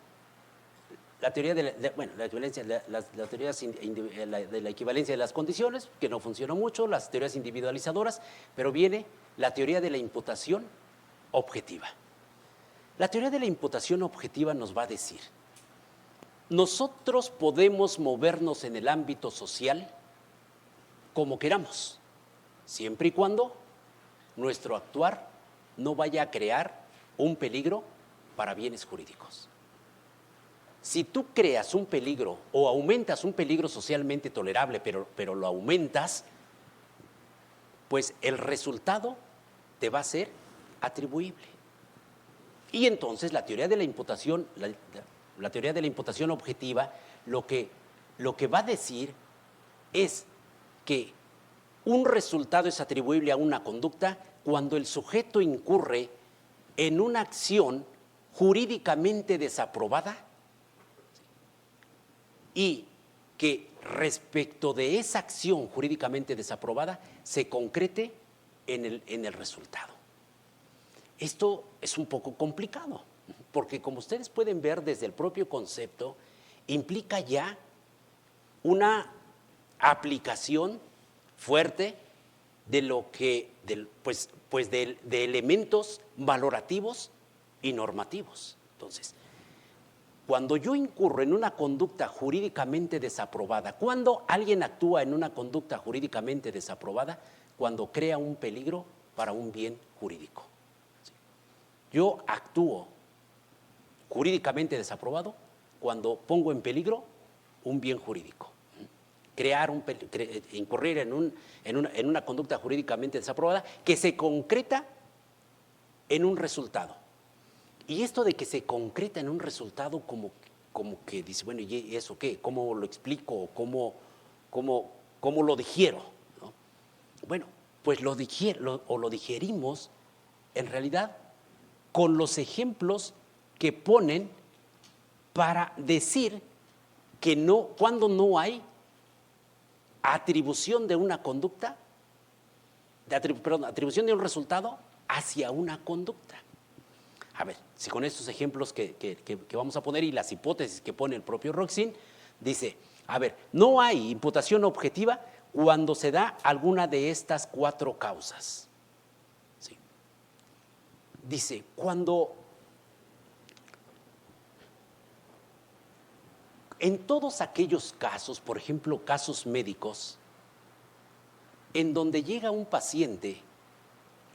la teoría de la equivalencia de las condiciones, que no funcionó mucho, las teorías individualizadoras, pero viene la teoría de la imputación objetiva. La teoría de la imputación objetiva nos va a decir, nosotros podemos movernos en el ámbito social como queramos, siempre y cuando nuestro actuar no vaya a crear un peligro para bienes jurídicos. Si tú creas un peligro o aumentas un peligro socialmente tolerable, pero lo aumentas, pues el resultado te va a ser atribuible. Y entonces la teoría de la imputación, la teoría de la imputación objetiva, lo que va a decir es que un resultado es atribuible a una conducta cuando el sujeto incurre en una acción jurídicamente desaprobada y que respecto de esa acción jurídicamente desaprobada se concrete en el resultado. Esto es un poco complicado, porque como ustedes pueden ver desde el propio concepto, implica ya una aplicación fuerte de de elementos valorativos y normativos. Entonces, cuando yo incurro en una conducta jurídicamente desaprobada, ¿cuándo alguien actúa en una conducta jurídicamente desaprobada? Cuando crea un peligro para un bien jurídico. Yo actúo jurídicamente desaprobado cuando pongo en peligro un bien jurídico. Incurrir en una conducta jurídicamente desaprobada que se concreta en un resultado. Y esto de que se concreta en un resultado como que dice, bueno, ¿y eso qué? ¿Cómo lo explico? ¿Cómo lo digiero? ¿No? Bueno, pues lo digerimos en realidad con los ejemplos que ponen para decir que cuando no hay atribución de una conducta, atribución de un resultado hacia una conducta. A ver, si con estos ejemplos que vamos a poner y las hipótesis que pone el propio Roxin, dice, a ver, no hay imputación objetiva cuando se da alguna de estas 4 causas. ¿Sí? Dice, cuando en todos aquellos casos, por ejemplo, casos médicos, en donde llega un paciente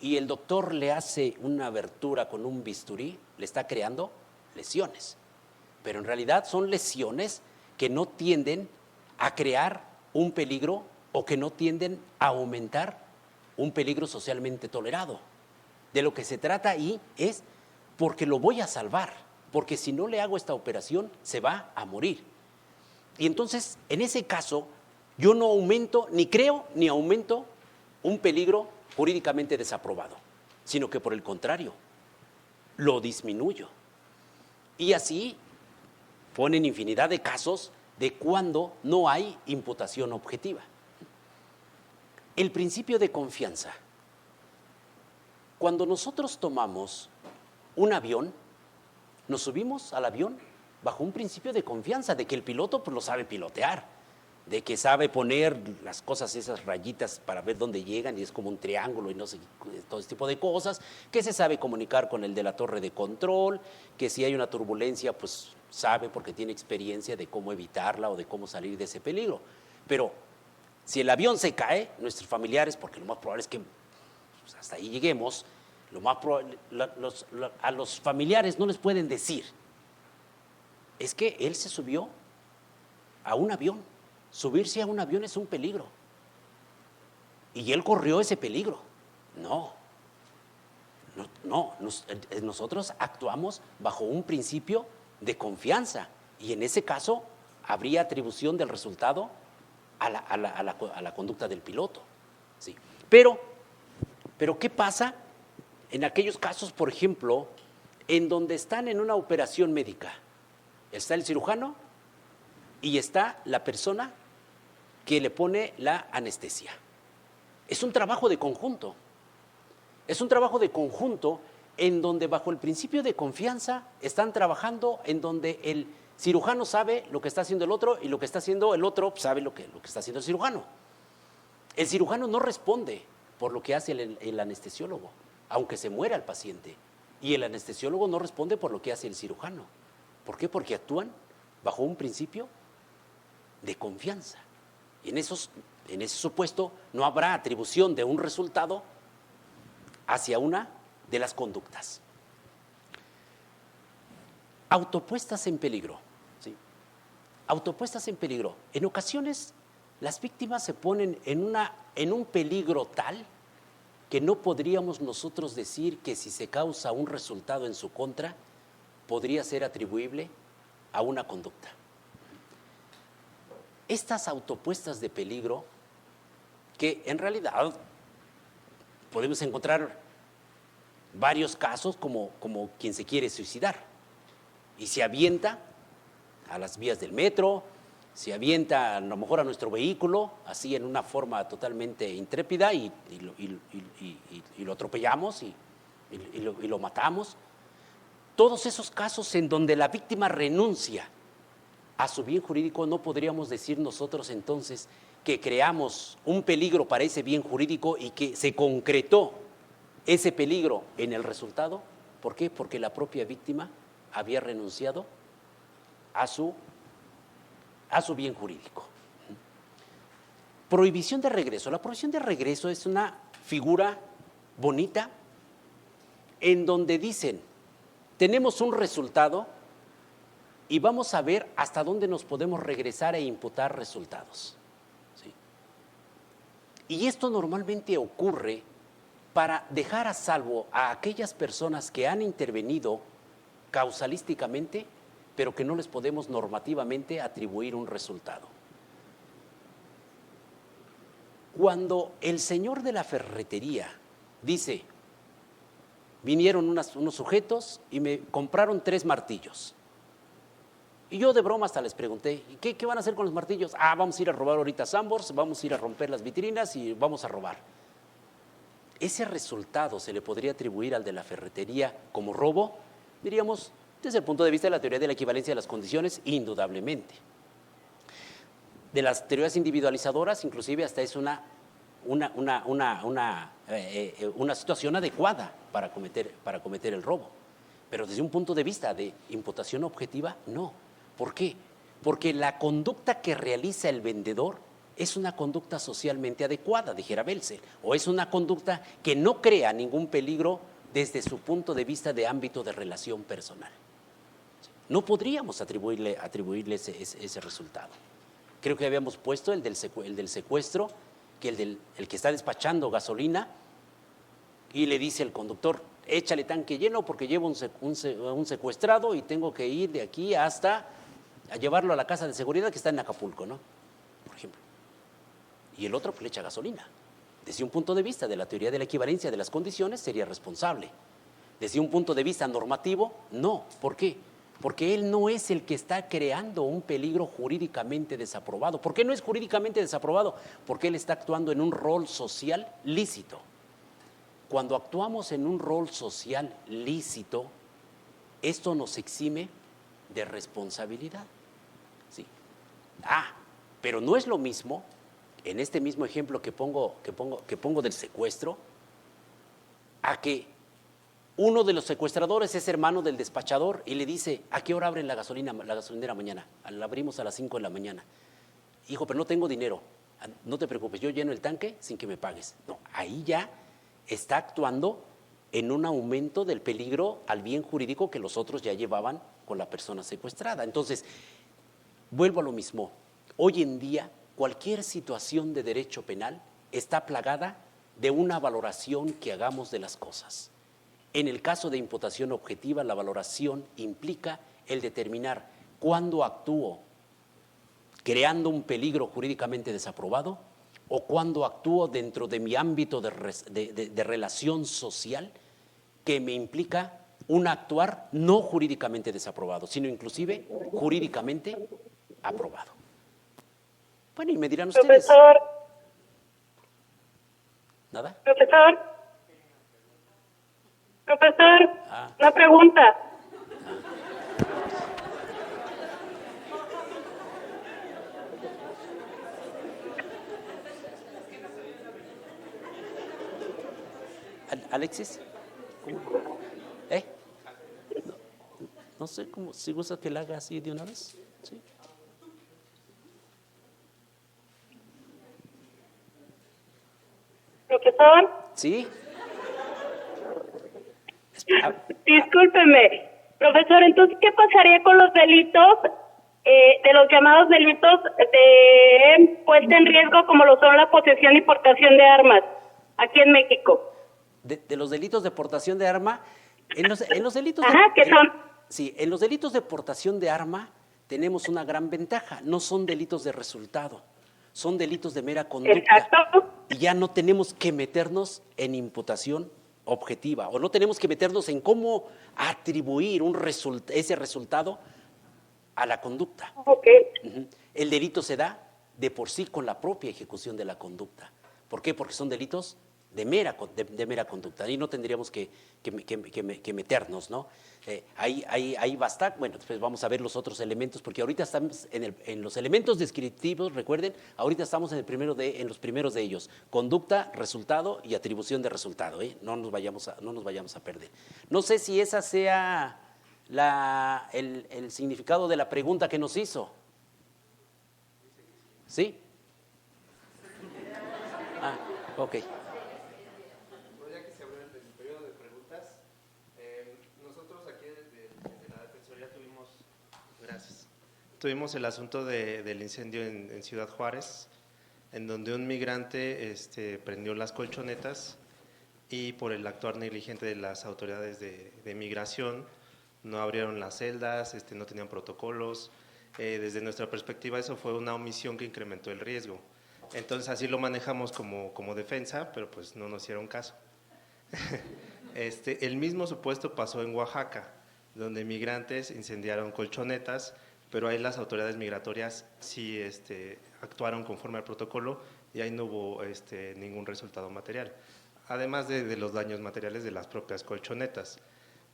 y el doctor le hace una abertura con un bisturí, le está creando lesiones. Pero en realidad son lesiones que no tienden a crear un peligro o que no tienden a aumentar un peligro socialmente tolerado. De lo que se trata ahí es porque lo voy a salvar, porque si no le hago esta operación se va a morir. Y entonces, en ese caso, yo no aumento, ni creo, ni aumento un peligro jurídicamente desaprobado, sino que por el contrario, lo disminuyo. Y así ponen infinidad de casos de cuando no hay imputación objetiva. El principio de confianza. Cuando nosotros tomamos un avión, nos subimos al avión bajo un principio de confianza, de que el piloto pues, lo sabe pilotear, de que sabe poner las cosas, esas rayitas para ver dónde llegan y es como un triángulo y no sé, todo ese tipo de cosas, que se sabe comunicar con el de la torre de control, que si hay una turbulencia pues sabe porque tiene experiencia de cómo evitarla o de cómo salir de ese peligro. Pero si el avión se cae, nuestros familiares, porque lo más probable es que pues, hasta ahí lleguemos, lo más probable, a los familiares no les pueden decir, es que él se subió a un avión. Subirse a un avión es un peligro. Y él corrió ese peligro. Nosotros actuamos bajo un principio de confianza. Y en ese caso habría atribución del resultado a la conducta del piloto. ¿Sí? Pero, ¿qué pasa en aquellos casos, por ejemplo, en donde están en una operación médica? Está el cirujano y está la persona que le pone la anestesia. Es un trabajo de conjunto. Es un trabajo de conjunto en donde bajo el principio de confianza están trabajando, en donde el cirujano sabe lo que está haciendo el otro y lo que está haciendo el otro sabe lo que está haciendo el cirujano. El cirujano no responde por lo que hace el anestesiólogo, aunque se muera el paciente. Y el anestesiólogo no responde por lo que hace el cirujano. ¿Por qué? Porque actúan bajo un principio de confianza. Y en ese supuesto no habrá atribución de un resultado hacia una de las conductas. Autopuestas en peligro. ¿Sí? Autopuestas en peligro. En ocasiones las víctimas se ponen en un peligro tal que no podríamos nosotros decir que si se causa un resultado en su contra, podría ser atribuible a una conducta. Estas autopuestas de peligro, que en realidad podemos encontrar varios casos como quien se quiere suicidar y se avienta a las vías del metro, se avienta a lo mejor a nuestro vehículo, así en una forma totalmente intrépida y lo atropellamos y lo matamos. Todos esos casos en donde la víctima renuncia a su bien jurídico, no podríamos decir nosotros entonces que creamos un peligro para ese bien jurídico y que se concretó ese peligro en el resultado. ¿Por qué? Porque la propia víctima había renunciado a su bien jurídico. Prohibición de regreso. La prohibición de regreso es una figura bonita en donde dicen, tenemos un resultado y vamos a ver hasta dónde nos podemos regresar e imputar resultados. ¿Sí? Y esto normalmente ocurre para dejar a salvo a aquellas personas que han intervenido causalísticamente, pero que no les podemos normativamente atribuir un resultado. Cuando el señor de la ferretería dice, vinieron unos sujetos y me compraron 3 martillos. Y yo de broma hasta les pregunté, ¿qué van a hacer con los martillos? Vamos a ir a robar ahorita Sanborns, vamos a ir a romper las vitrinas y vamos a robar. ¿Ese resultado se le podría atribuir al de la ferretería como robo? Diríamos, desde el punto de vista de la teoría de la equivalencia de las condiciones, indudablemente. De las teorías individualizadoras, inclusive hasta es una situación adecuada para cometer el robo. Pero desde un punto de vista de imputación objetiva, no. ¿Por qué? Porque la conducta que realiza el vendedor es una conducta socialmente adecuada, dijera Belzel, o es una conducta que no crea ningún peligro desde su punto de vista de ámbito de relación personal. No podríamos atribuirle ese resultado. Creo que habíamos puesto el del secuestro, que el que está despachando gasolina y le dice al conductor, échale tanque lleno porque llevo un secuestrado y tengo que ir de aquí hasta a llevarlo a la casa de seguridad que está en Acapulco, ¿no? Por ejemplo. Y el otro pues, le echa gasolina. Desde un punto de vista de la teoría de la equivalencia de las condiciones sería responsable. Desde un punto de vista normativo, no. ¿Por qué? porque él no es el que está creando un peligro jurídicamente desaprobado. ¿Por qué no es jurídicamente desaprobado? Porque él está actuando en un rol social lícito. Cuando actuamos en un rol social lícito, esto nos exime de responsabilidad. ¿Sí? Pero no es lo mismo, en este mismo ejemplo que pongo del secuestro, a que uno de los secuestradores es hermano del despachador y le dice, ¿a qué hora abren la gasolinera mañana? La abrimos a las 5 de la mañana. Hijo, pero no tengo dinero. No te preocupes, yo lleno el tanque sin que me pagues. No, ahí ya está actuando en un aumento del peligro al bien jurídico que los otros ya llevaban con la persona secuestrada. Entonces, vuelvo a lo mismo. Hoy en día, cualquier situación de derecho penal está plagada de una valoración que hagamos de las cosas. En el caso de imputación objetiva, la valoración implica el determinar cuándo actúo creando un peligro jurídicamente desaprobado o cuándo actúo dentro de mi ámbito de relación social que me implica un actuar no jurídicamente desaprobado, sino inclusive jurídicamente aprobado. Bueno, y me dirán ustedes. Profesor. ¿Nada? Profesor, una pregunta. Alexis, ¿cómo? No sé cómo, si gusta que la haga así de una vez. ¿Sí? Profesor. ¿Sí? Discúlpeme. Profesor, entonces, ¿qué pasaría con los delitos, de los llamados delitos de puesta en riesgo, como lo son la posesión y portación de armas, aquí en México? De los delitos de portación de arma, en los delitos ¿qué son? Sí, en los delitos de portación de arma tenemos una gran ventaja, no son delitos de resultado, son delitos de mera conducta. Exacto. Y ya no tenemos que meternos en imputación objetiva, o no tenemos que meternos en cómo atribuir ese resultado a la conducta. Okay. El delito se da de por sí con la propia ejecución de la conducta. ¿Por qué? Porque son delitos de mera conducta. Ahí no tendríamos que meternos, ¿no? Ahí basta. Bueno, después vamos a ver los otros elementos, porque ahorita estamos en los elementos descriptivos, recuerden, ahorita estamos en los primeros de ellos: conducta, resultado y atribución de resultado, ¿eh? No nos vayamos a perder. No sé si esa sea el significado de la pregunta que nos hizo. ¿Sí? Ok. Tuvimos el asunto del incendio en Ciudad Juárez, en donde un migrante prendió las colchonetas y por el actuar negligente de las autoridades de migración no abrieron las celdas, no tenían protocolos. Desde nuestra perspectiva eso fue una omisión que incrementó el riesgo. Entonces así lo manejamos como defensa, pero pues no nos hicieron caso. El mismo supuesto pasó en Oaxaca, donde migrantes incendiaron colchonetas, pero ahí las autoridades migratorias sí actuaron conforme al protocolo y ahí no hubo ningún resultado material, además de los daños materiales de las propias colchonetas.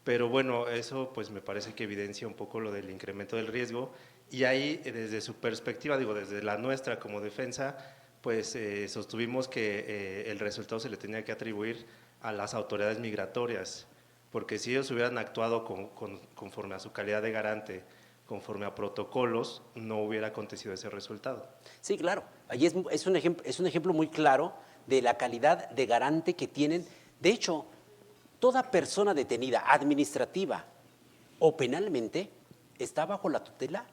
Pero bueno, eso pues me parece que evidencia un poco lo del incremento del riesgo, y ahí desde su perspectiva, desde la nuestra como defensa, pues sostuvimos que el resultado se le tenía que atribuir a las autoridades migratorias, porque si ellos hubieran actuado conforme a su calidad de garante, conforme a protocolos, no hubiera acontecido ese resultado. Sí, claro. Allí es un ejemplo muy claro de la calidad de garante que tienen. De hecho, toda persona detenida administrativa o penalmente está bajo la tutela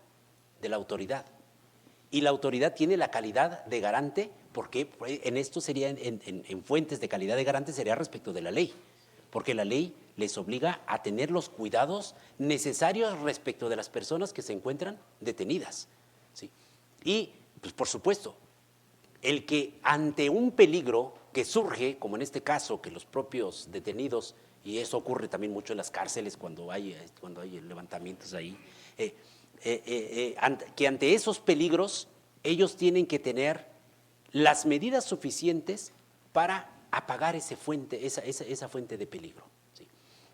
de la autoridad. Y la autoridad tiene la calidad de garante, porque en esto sería, en fuentes de calidad de garante, sería respecto de la ley, porque la ley les obliga a tener los cuidados necesarios respecto de las personas que se encuentran detenidas, ¿sí? Y, pues, por supuesto, el que ante un peligro que surge, como en este caso, que los propios detenidos y eso ocurre también mucho en las cárceles cuando hay levantamientos ahí, que ante esos peligros ellos tienen que tener las medidas suficientes para apagar esa fuente de peligro. ¿Sí?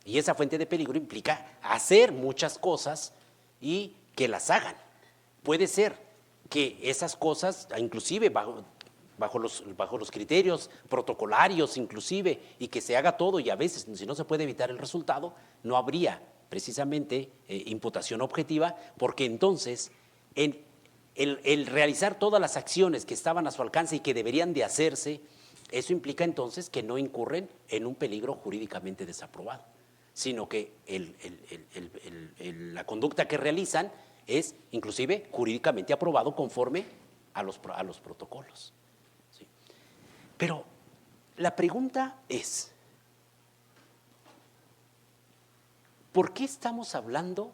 Y esa fuente de peligro implica hacer muchas cosas y que las hagan. Puede ser que esas cosas, inclusive bajo los criterios protocolarios inclusive, y que se haga todo, y a veces si no se puede evitar el resultado, no habría precisamente imputación objetiva, porque entonces el realizar todas las acciones que estaban a su alcance y que deberían de hacerse, eso implica entonces que no incurren en un peligro jurídicamente desaprobado, sino que la conducta que realizan es inclusive jurídicamente aprobado conforme a los protocolos. ¿Sí? Pero la pregunta es, ¿por qué estamos hablando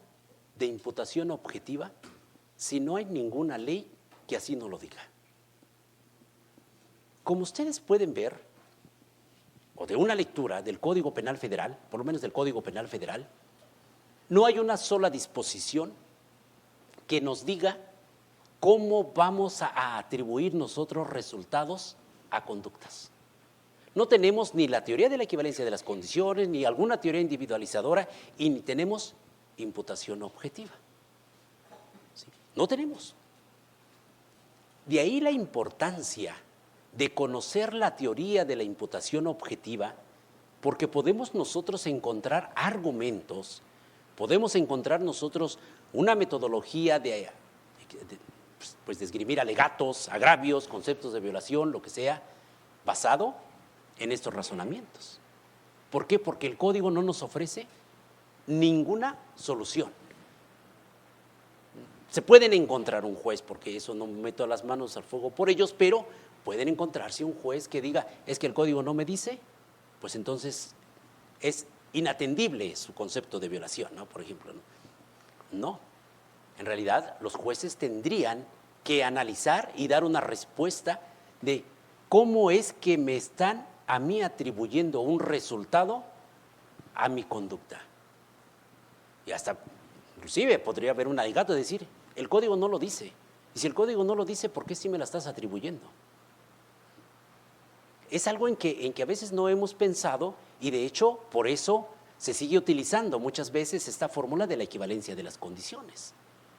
de imputación objetiva si no hay ninguna ley que así no lo diga? Como ustedes pueden ver, o de una lectura del Código Penal Federal, por lo menos del Código Penal Federal, no hay una sola disposición que nos diga cómo vamos a atribuir nosotros resultados a conductas. No tenemos ni la teoría de la equivalencia de las condiciones, ni alguna teoría individualizadora, y ni tenemos imputación objetiva. ¿Sí? No tenemos. De ahí la importancia de conocer la teoría de la imputación objetiva, porque podemos nosotros encontrar argumentos, podemos encontrar nosotros una metodología de esgrimir alegatos, agravios, conceptos de violación, lo que sea, basado en estos razonamientos. ¿Por qué? Porque el código no nos ofrece ninguna solución. Se pueden encontrar un juez, porque eso no meto las manos al fuego por ellos, pero pueden encontrarse un juez que diga, es que el código no me dice, pues entonces es inatendible su concepto de violación, ¿no? Por ejemplo, no. En realidad, los jueces tendrían que analizar y dar una respuesta de cómo es que me están a mí atribuyendo un resultado a mi conducta. Y hasta, inclusive, podría haber un alegato de decir, el código no lo dice. Y si el código no lo dice, ¿por qué sí me la estás atribuyendo? Es algo en que a veces no hemos pensado, y de hecho, por eso se sigue utilizando muchas veces esta fórmula de la equivalencia de las condiciones,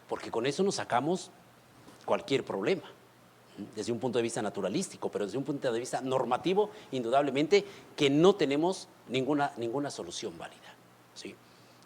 porque con eso nos sacamos cualquier problema, desde un punto de vista naturalístico, pero desde un punto de vista normativo, indudablemente que no tenemos ninguna solución válida. ¿Sí?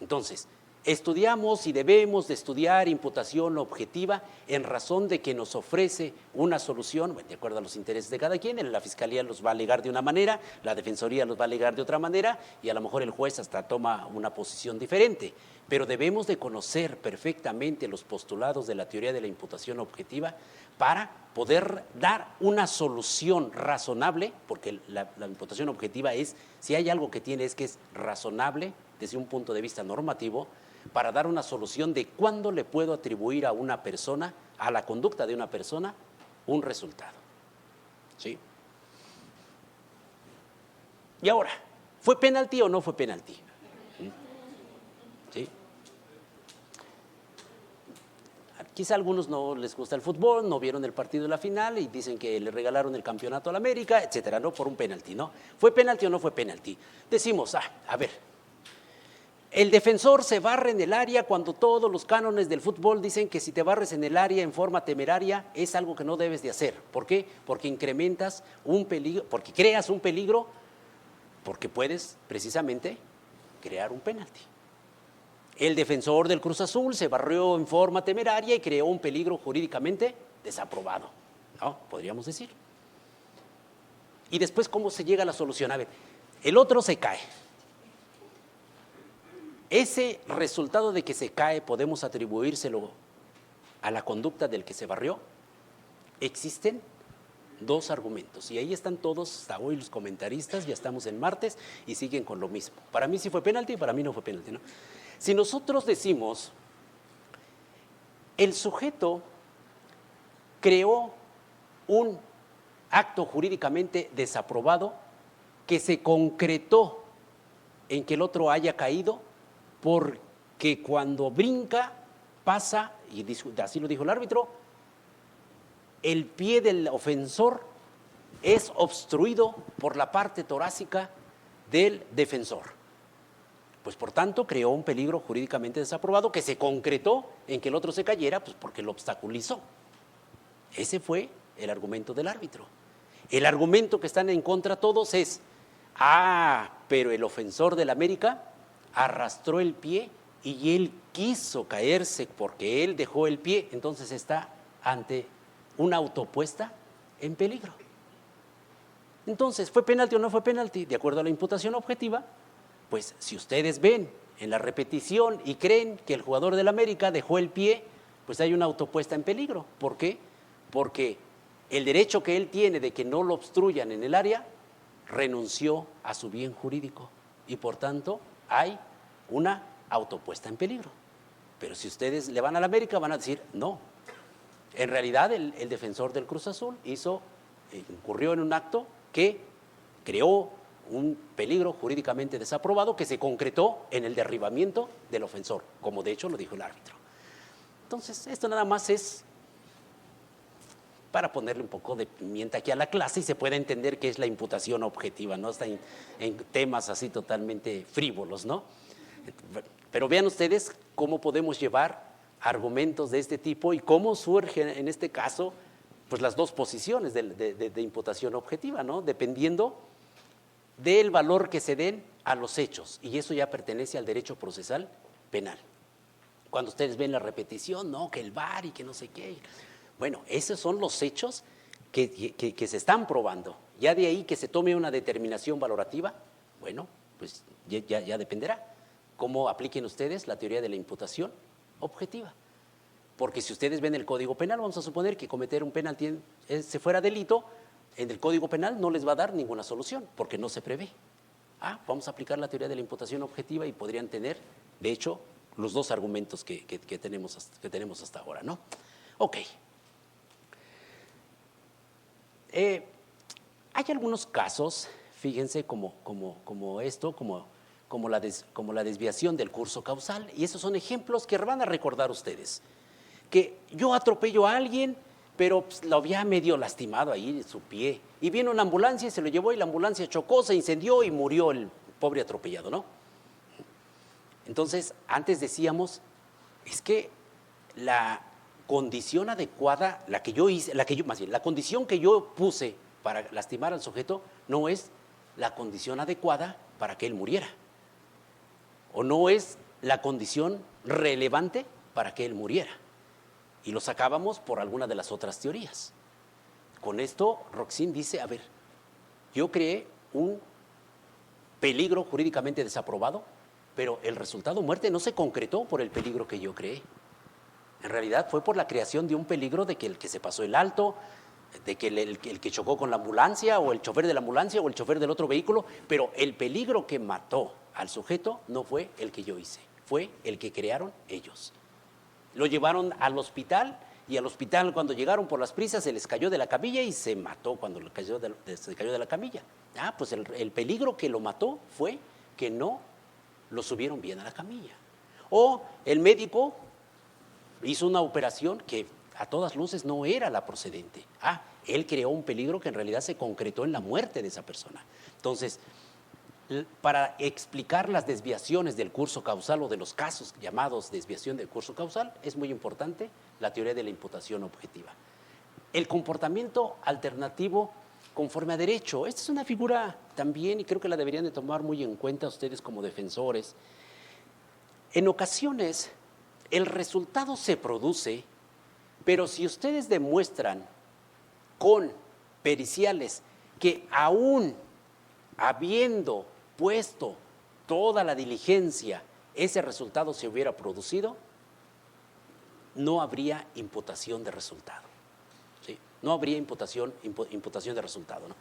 Entonces, estudiamos y debemos de estudiar imputación objetiva en razón de que nos ofrece una solución, de acuerdo a los intereses de cada quien. La Fiscalía los va a alegar de una manera, la Defensoría los va a alegar de otra manera, y a lo mejor el juez hasta toma una posición diferente. Pero debemos de conocer perfectamente los postulados de la teoría de la imputación objetiva para poder dar una solución razonable, porque la imputación objetiva es, si hay algo que tiene, es que es razonable desde un punto de vista normativo, para dar una solución de cuándo le puedo atribuir a una persona, a la conducta de una persona, un resultado. ¿Sí? Y ahora, ¿fue penalti o no fue penalti? ¿Sí? Quizá a algunos no les gusta el fútbol, no vieron el partido de la final y dicen que le regalaron el campeonato a la América, etcétera, ¿no? Por un penalti, ¿no? ¿Fue penalti o no fue penalti? Decimos, a ver, el defensor se barre en el área cuando todos los cánones del fútbol dicen que si te barres en el área en forma temeraria es algo que no debes de hacer. ¿Por qué? Porque incrementas un peligro, porque creas un peligro, porque puedes precisamente crear un penalti. El defensor del Cruz Azul se barrió en forma temeraria y creó un peligro jurídicamente desaprobado, ¿no? Podríamos decir. Y después, ¿cómo se llega a la solución? A ver, el otro se cae. Ese resultado de que se cae, ¿podemos atribuírselo a la conducta del que se barrió? Existen dos argumentos, y ahí están todos, hasta hoy los comentaristas, ya estamos en martes, y siguen con lo mismo. Para mí sí fue penalti, para mí no fue penalti, ¿no? Si nosotros decimos, el sujeto creó un acto jurídicamente desaprobado que se concretó en que el otro haya caído, porque cuando brinca, pasa, y así lo dijo el árbitro, el pie del ofensor es obstruido por la parte torácica del defensor. Pues por tanto creó un peligro jurídicamente desaprobado que se concretó en que el otro se cayera, pues porque lo obstaculizó. Ese fue el argumento del árbitro. El argumento que están en contra todos es, pero el ofensor del América arrastró el pie y él quiso caerse porque él dejó el pie, entonces está ante una autopuesta en peligro. Entonces, ¿fue penalti o no fue penalti? De acuerdo a la imputación objetiva, pues si ustedes ven en la repetición y creen que el jugador del América dejó el pie, pues hay una autopuesta en peligro. ¿Por qué? Porque el derecho que él tiene de que no lo obstruyan en el área, renunció a su bien jurídico y por tanto hay una autopuesta en peligro. Pero si ustedes le van al América van a decir, no, en realidad el defensor del Cruz Azul incurrió en un acto que creó un peligro jurídicamente desaprobado que se concretó en el derribamiento del ofensor, como de hecho lo dijo el árbitro. Entonces, esto nada más es para ponerle un poco de pimienta aquí a la clase y se puede entender qué es la imputación objetiva, no está en temas así totalmente frívolos, ¿no? Pero vean ustedes cómo podemos llevar argumentos de este tipo y cómo surgen en este caso pues las dos posiciones de imputación objetiva, ¿no? Dependiendo del valor que se den a los hechos, y eso ya pertenece al derecho procesal penal. Cuando ustedes ven la repetición, no, que el VAR y que no sé qué. Bueno, esos son los hechos que se están probando. Ya de ahí que se tome una determinación valorativa, bueno, pues ya dependerá cómo apliquen ustedes la teoría de la imputación objetiva. Porque si ustedes ven el Código Penal, vamos a suponer que cometer un penalti se fuera delito, en el Código Penal no les va a dar ninguna solución, porque no se prevé. Vamos a aplicar la teoría de la imputación objetiva y podrían tener, de hecho, los dos argumentos que tenemos hasta ahora, ¿no? Ok. Hay algunos casos, fíjense, como la desviación del curso causal, y esos son ejemplos que van a recordar ustedes. Que yo atropello a alguien, pero pues, lo había medio lastimado ahí en su pie, y viene una ambulancia y se lo llevó, y la ambulancia chocó, se incendió y murió el pobre atropellado, ¿no? Entonces, antes decíamos, es que la condición adecuada, la condición que yo puse para lastimar al sujeto, no es la condición adecuada para que él muriera, o no es la condición relevante para que él muriera. Y lo sacábamos por alguna de las otras teorías. Con esto, Roxin dice, a ver, yo creé un peligro jurídicamente desaprobado, pero el resultado muerte no se concretó por el peligro que yo creé. En realidad fue por la creación de un peligro de que el que se pasó el alto, de que el que chocó con la ambulancia, o el chofer de la ambulancia, o el chofer del otro vehículo, pero el peligro que mató al sujeto no fue el que yo hice, fue el que crearon ellos. Lo llevaron al hospital, y al hospital cuando llegaron por las prisas se les cayó de la camilla y se mató cuando se cayó de la camilla. Pues el peligro que lo mató fue que no lo subieron bien a la camilla. O el médico hizo una operación que a todas luces no era la procedente. Él creó un peligro que en realidad se concretó en la muerte de esa persona. Entonces, para explicar las desviaciones del curso causal o de los casos llamados desviación del curso causal, es muy importante la teoría de la imputación objetiva. El comportamiento alternativo conforme a derecho, esta es una figura también, y creo que la deberían de tomar muy en cuenta ustedes como defensores. En ocasiones, el resultado se produce, pero si ustedes demuestran con periciales que aún habiendo puesto toda la diligencia, ese resultado se hubiera producido, no habría imputación de resultado. ¿Sí? No habría imputación de resultado, ¿no?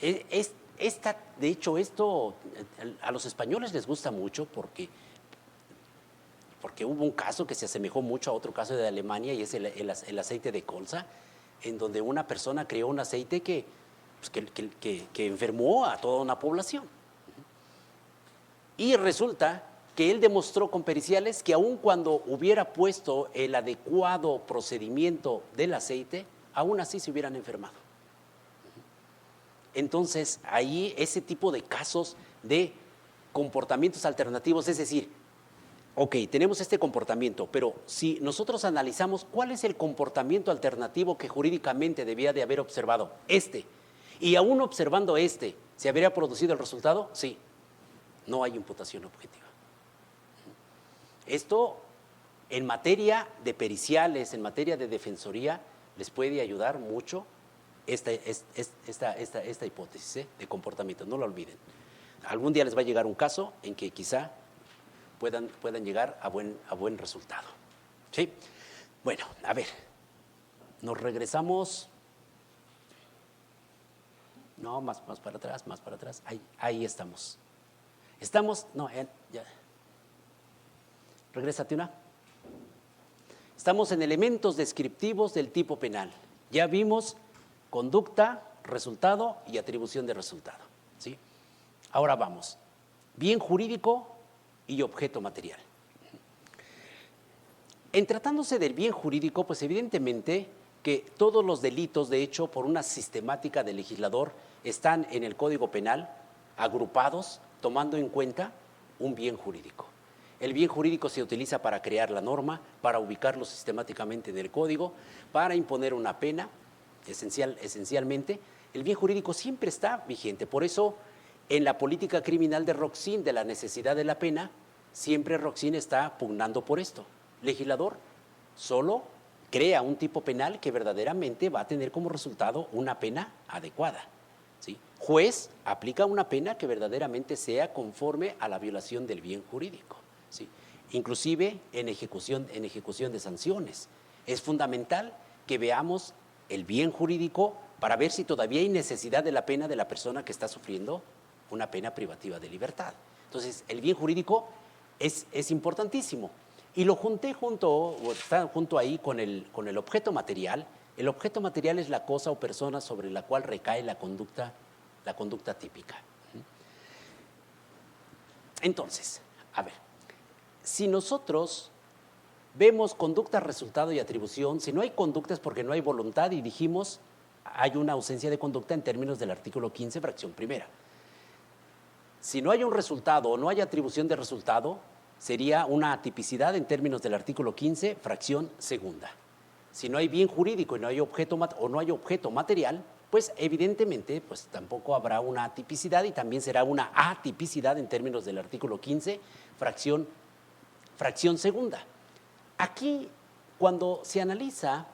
De hecho, esto a los españoles les gusta mucho porque hubo un caso que se asemejó mucho a otro caso de Alemania, y es el aceite de colza, en donde una persona creó un aceite que enfermó a toda una población. Y resulta que él demostró con periciales que aun cuando hubiera puesto el adecuado procedimiento del aceite, aún así se hubieran enfermado. Entonces, ahí ese tipo de casos de comportamientos alternativos, es decir, ok, tenemos este comportamiento, pero si nosotros analizamos cuál es el comportamiento alternativo que jurídicamente debía de haber observado, y aún observando ¿se habría producido el resultado? Sí, no hay imputación objetiva. Esto, en materia de periciales, en materia de defensoría, les puede ayudar mucho esta hipótesis de comportamiento, no lo olviden. Algún día les va a llegar un caso en que quizá puedan llegar a buen resultado. ¿Sí? Bueno, a ver, nos regresamos. No, más para atrás. Ahí estamos. Ya. Regrésate una. Estamos en elementos descriptivos del tipo penal. Ya vimos conducta, resultado y atribución de resultado. ¿Sí? Ahora vamos. Bien jurídico y objeto material. En tratándose del bien jurídico, pues evidentemente que todos los delitos, de hecho, por una sistemática del legislador, están en el Código Penal agrupados, tomando en cuenta un bien jurídico. El bien jurídico se utiliza para crear la norma, para ubicarlo sistemáticamente en el código, para imponer una pena, esencialmente. El bien jurídico siempre está vigente, por eso en la política criminal de Roxin, de la necesidad de la pena, siempre Roxin está pugnando por esto. Legislador solo crea un tipo penal que verdaderamente va a tener como resultado una pena adecuada. ¿Sí? Juez aplica una pena que verdaderamente sea conforme a la violación del bien jurídico. ¿Sí? Inclusive en ejecución de sanciones. Es fundamental que veamos el bien jurídico para ver si todavía hay necesidad de la pena de la persona que está sufriendo una pena privativa de libertad. Entonces, el bien jurídico es importantísimo. Y lo está junto ahí con el objeto material. El objeto material es la cosa o persona sobre la cual recae la conducta típica. Entonces, a ver, si nosotros vemos conducta, resultado y atribución, si no hay conducta es porque no hay voluntad y dijimos hay una ausencia de conducta en términos del artículo 15, fracción primera. Si no hay un resultado o no hay atribución de resultado, sería una atipicidad en términos del artículo 15, fracción segunda. Si no hay bien jurídico y no hay objeto material, pues evidentemente pues tampoco habrá una atipicidad y también será una atipicidad en términos del artículo 15, fracción segunda. Aquí, cuando se analiza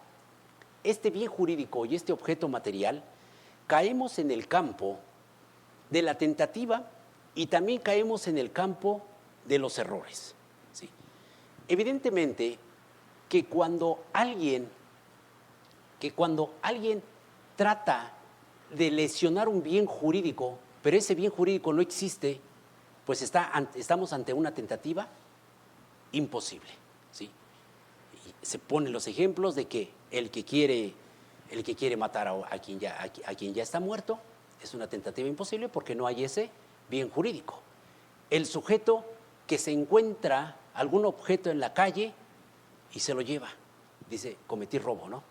este bien jurídico y este objeto material, caemos en el campo de la tentativa y también caemos en el campo de los errores. ¿Sí? Evidentemente que cuando alguien trata de lesionar un bien jurídico, pero ese bien jurídico no existe, pues estamos ante una tentativa imposible. ¿Sí? Y se ponen los ejemplos de que el que quiere matar a quien ya está muerto es una tentativa imposible porque no hay ese bien jurídico. El sujeto que se encuentra algún objeto en la calle y se lo lleva, dice, cometí robo, ¿no?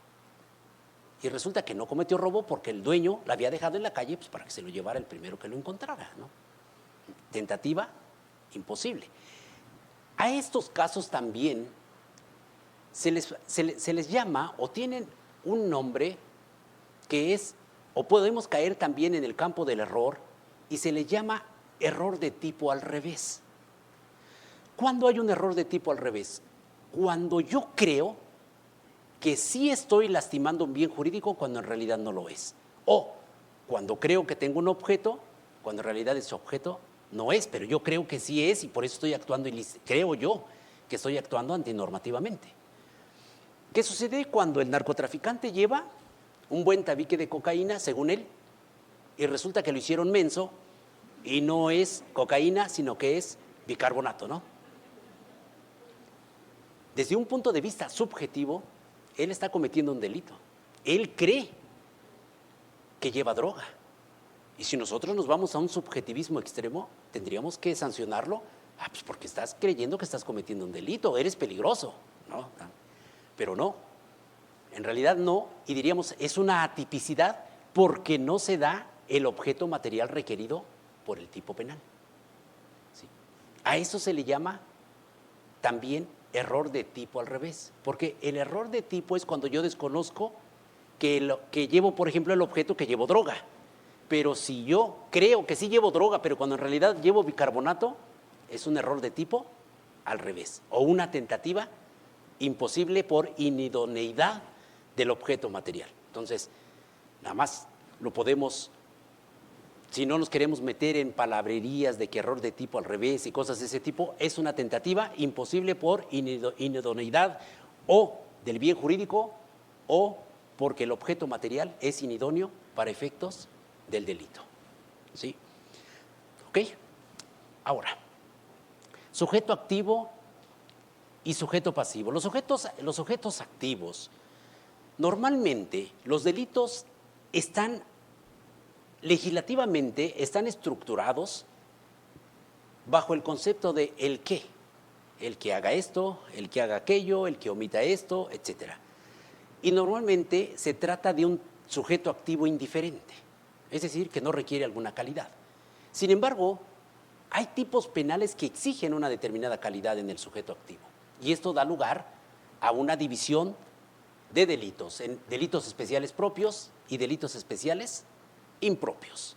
Y resulta que no cometió robo porque el dueño la había dejado en la calle pues, para que se lo llevara el primero que lo encontrara, ¿no? Tentativa imposible. A estos casos también se les llama o tienen un nombre que es, o podemos caer también en el campo del error y se les llama error de tipo al revés. ¿Cuándo hay un error de tipo al revés? Cuando yo creo que sí estoy lastimando un bien jurídico cuando en realidad no lo es. O cuando creo que tengo un objeto, cuando en realidad ese objeto no es, pero yo creo que sí es y por eso estoy actuando, creo yo que estoy actuando antinormativamente. ¿Qué sucede cuando el narcotraficante lleva un buen tabique de cocaína, según él, y resulta que lo hicieron menso y no es cocaína, sino que es bicarbonato, ¿no? Desde un punto de vista subjetivo, él está cometiendo un delito. Él cree que lleva droga, Y si nosotros nos vamos a un subjetivismo extremo, tendríamos que sancionarlo, pues porque estás creyendo que estás cometiendo un delito, eres peligroso, ¿no? Pero no, en realidad no, y diríamos, es una atipicidad porque no se da el objeto material requerido por el tipo penal. ¿Sí? A eso se le llama también error de tipo al revés, porque el error de tipo es cuando yo desconozco que llevo, por ejemplo, el objeto que llevo droga, pero si yo creo que sí llevo droga, pero cuando en realidad llevo bicarbonato, es un error de tipo al revés, o una tentativa imposible por inidoneidad del objeto material. Entonces, nada más lo podemos, si no nos queremos meter en palabrerías de que error de tipo al revés y cosas de ese tipo, es una tentativa imposible por inidoneidad o del bien jurídico o porque el objeto material es inidóneo para efectos del delito. ¿Sí? ¿Ok? Ahora, sujeto activo y sujeto pasivo. Los sujetos activos, normalmente los delitos legislativamente están estructurados bajo el concepto de el qué, el que haga esto, el que haga aquello, el que omita esto, etcétera. Y normalmente se trata de un sujeto activo indiferente, es decir, que no requiere alguna calidad. Sin embargo, hay tipos penales que exigen una determinada calidad en el sujeto activo, y esto da lugar a una división de delitos, en delitos especiales propios y delitos especiales impropios.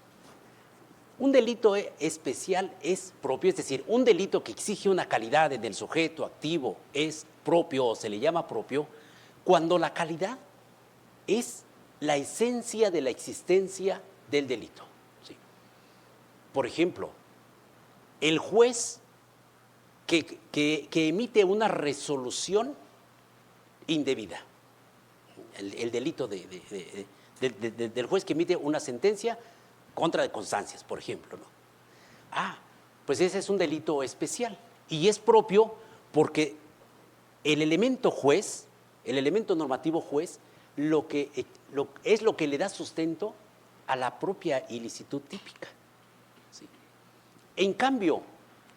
Un delito especial es propio, es decir, un delito que exige una calidad en el sujeto activo es propio o se le llama propio cuando la calidad es la esencia de la existencia del delito. ¿Sí? Por ejemplo, el juez que emite una resolución indebida, el delito del juez que emite una sentencia contra de constancias, por ejemplo, ¿no? Pues ese es un delito especial y es propio porque el elemento juez, el elemento normativo juez, es lo que le da sustento a la propia ilicitud típica. ¿Sí? En cambio,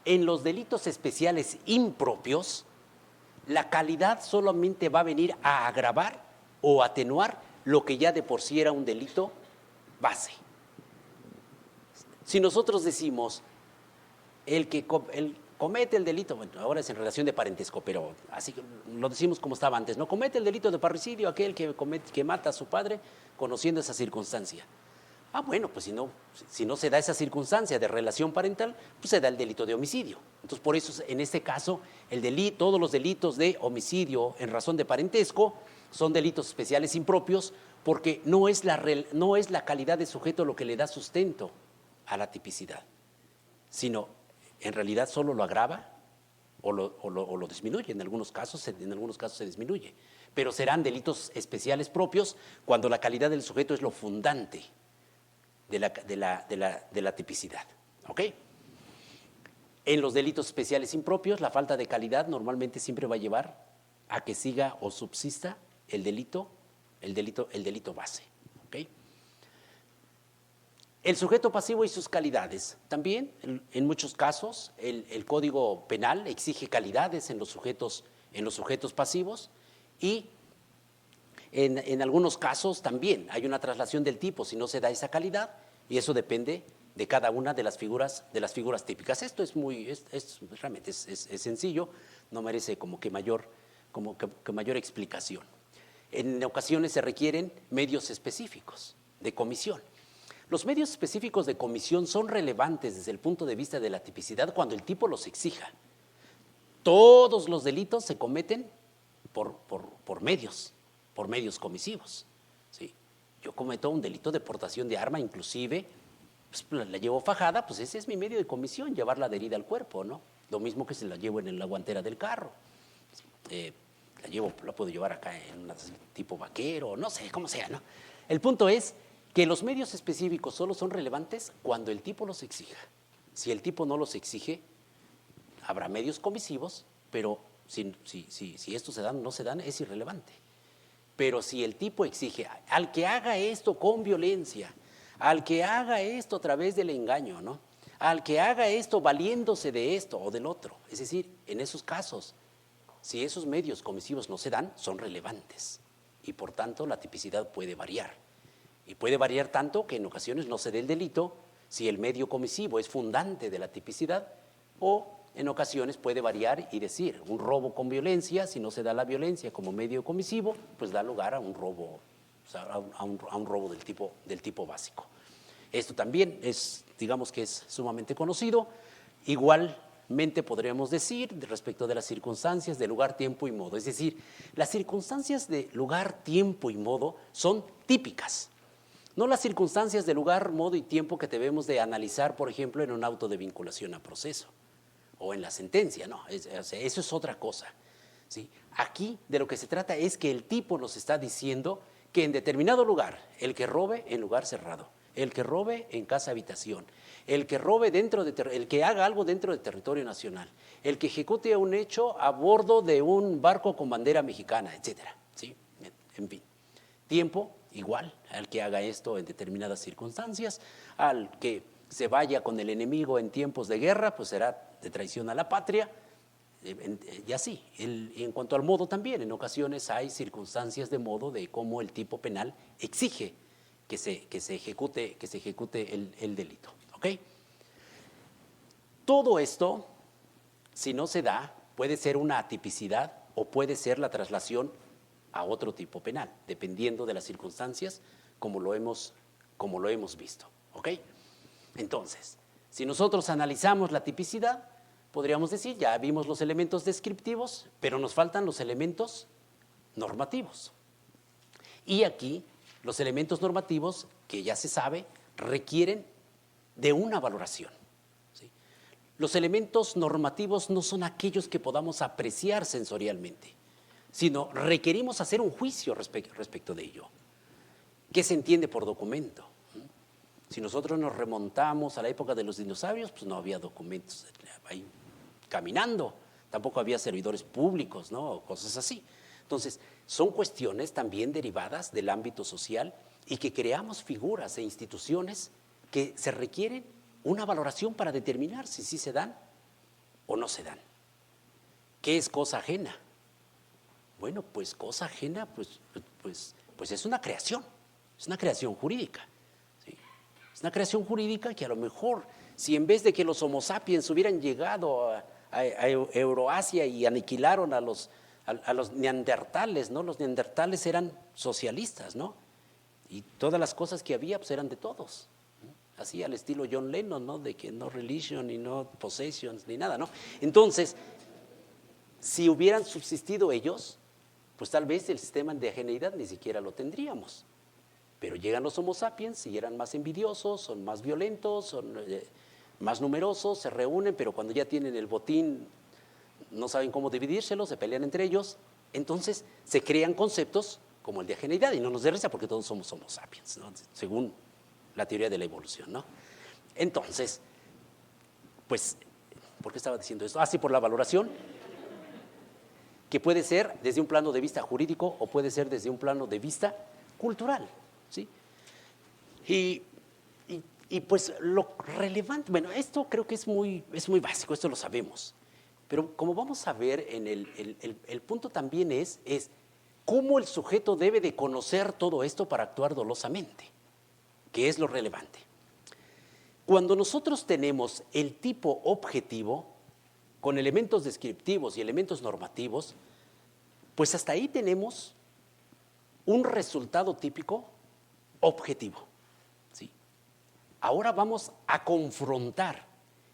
en los delitos especiales impropios, la calidad solamente va a venir a agravar o atenuar lo que ya de por sí era un delito base. Si nosotros decimos, el comete el delito, bueno, ahora es en relación de parentesco, pero así lo decimos como estaba antes, no comete el delito de parricidio aquel que mata a su padre conociendo esa circunstancia. Bueno, pues si no se da esa circunstancia de relación parental, pues se da el delito de homicidio. Entonces, por eso, en este caso, todos los delitos de homicidio en razón de parentesco son delitos especiales impropios porque no es la calidad de sujeto lo que le da sustento a la tipicidad, sino en realidad solo lo agrava o lo disminuye. En algunos casos se disminuye, pero serán delitos especiales propios cuando la calidad del sujeto es lo fundante de la tipicidad. ¿Ok? En los delitos especiales impropios, la falta de calidad normalmente siempre va a llevar a que siga o subsista el delito base. ¿Ok? El sujeto pasivo y sus calidades. También, en muchos casos, el Código Penal exige calidades en los sujetos pasivos y en algunos casos también hay una traslación del tipo si no se da esa calidad y eso depende de cada una de las figuras típicas. Esto realmente es sencillo, no merece como que mayor explicación. En ocasiones se requieren medios específicos de comisión. Los medios específicos de comisión son relevantes desde el punto de vista de la tipicidad cuando el tipo los exija. Todos los delitos se cometen por medios comisivos. ¿Sí? Yo cometo un delito de portación de arma, inclusive, pues, la llevo fajada, pues ese es mi medio de comisión, llevar la adherida al cuerpo, ¿no? Lo mismo que se la llevo en la guantera del carro. La puedo llevar acá en un tipo vaquero, no sé, como sea, ¿no? El punto es que los medios específicos solo son relevantes cuando el tipo los exija. Si el tipo no los exige, habrá medios comisivos, pero si estos se dan o no se dan, es irrelevante. Pero si el tipo exige al que haga esto con violencia, al que haga esto a través del engaño, ¿no? Al que haga esto valiéndose de esto o del otro. Es decir, en esos casos, si esos medios comisivos no se dan, son relevantes y por tanto la tipicidad puede variar. Y puede variar tanto que en ocasiones no se dé el delito si el medio comisivo es fundante de la tipicidad, o en ocasiones puede variar y decir, un robo con violencia, si no se da la violencia como medio comisivo, pues da lugar a un robo, o sea, a un robo del tipo básico. Esto también es, digamos que es sumamente conocido. Igualmente podríamos decir respecto de las circunstancias de lugar, tiempo y modo. Es decir, las circunstancias de lugar, tiempo y modo son típicas. No las circunstancias de lugar, modo y tiempo que debemos de analizar, por ejemplo, en un auto de vinculación a proceso o en la sentencia, no, eso es otra cosa, ¿sí? Aquí de lo que se trata es que el tipo nos está diciendo que en determinado lugar, el que robe en lugar cerrado, el que robe en casa habitación, el que robe el que haga algo dentro del territorio nacional, el que ejecute un hecho a bordo de un barco con bandera mexicana, etcétera, ¿sí? En fin, tiempo igual, al que haga esto en determinadas circunstancias, al que se vaya con el enemigo en tiempos de guerra, pues será de traición a la patria, y así. Y en cuanto al modo también, en ocasiones hay circunstancias de modo de cómo el tipo penal exige que se ejecute el delito, ¿ok? Todo esto, si no se da, puede ser una atipicidad o puede ser la traslación a otro tipo penal, dependiendo de las circunstancias, como lo hemos visto, ¿ok? Entonces, si nosotros analizamos la tipicidad, podríamos decir, ya vimos los elementos descriptivos, pero nos faltan los elementos normativos. Y aquí, los elementos normativos, que ya se sabe, requieren de una valoración, ¿sí? Los elementos normativos no son aquellos que podamos apreciar sensorialmente, sino requerimos hacer un juicio respecto de ello. ¿Qué se entiende por documento? Si nosotros nos remontamos a la época de los dinosaurios, pues no había documentos ahí caminando, tampoco había servidores públicos, ¿no? O cosas así. Entonces, son cuestiones también derivadas del ámbito social y que creamos figuras e instituciones que se requieren una valoración para determinar si sí se dan o no se dan. ¿Qué es cosa ajena? Bueno, pues cosa ajena, pues es una creación jurídica. ¿Sí? Es una creación jurídica que a lo mejor, si en vez de que los Homo sapiens hubieran llegado a Euroasia y aniquilaron a los neandertales, ¿no? Los neandertales eran socialistas, ¿no? Y todas las cosas que había pues eran de todos, ¿no? Así al estilo John Lennon, ¿no? De que no religion y no possessions ni nada, ¿no? Entonces, si hubieran subsistido ellos, pues tal vez el sistema de ajeneidad ni siquiera lo tendríamos. Pero llegan los Homo sapiens y eran más envidiosos, son más violentos, son más numerosos, se reúnen, pero cuando ya tienen el botín no saben cómo dividírselo, se pelean entre ellos. Entonces se crean conceptos como el de ajeneidad y no nos dé risa porque todos somos Homo sapiens, ¿no? Según la teoría de la evolución, ¿no? Entonces, pues, ¿por qué estaba diciendo esto? Sí, por la valoración, que puede ser desde un plano de vista jurídico o puede ser desde un plano de vista cultural, ¿sí? Y pues lo relevante, bueno, esto creo que es muy básico, esto lo sabemos, pero como vamos a ver, el punto también es cómo el sujeto debe de conocer todo esto para actuar dolosamente, que es lo relevante. Cuando nosotros tenemos el tipo objetivo, con elementos descriptivos y elementos normativos, pues hasta ahí tenemos un resultado típico objetivo, ¿sí? Ahora vamos a confrontar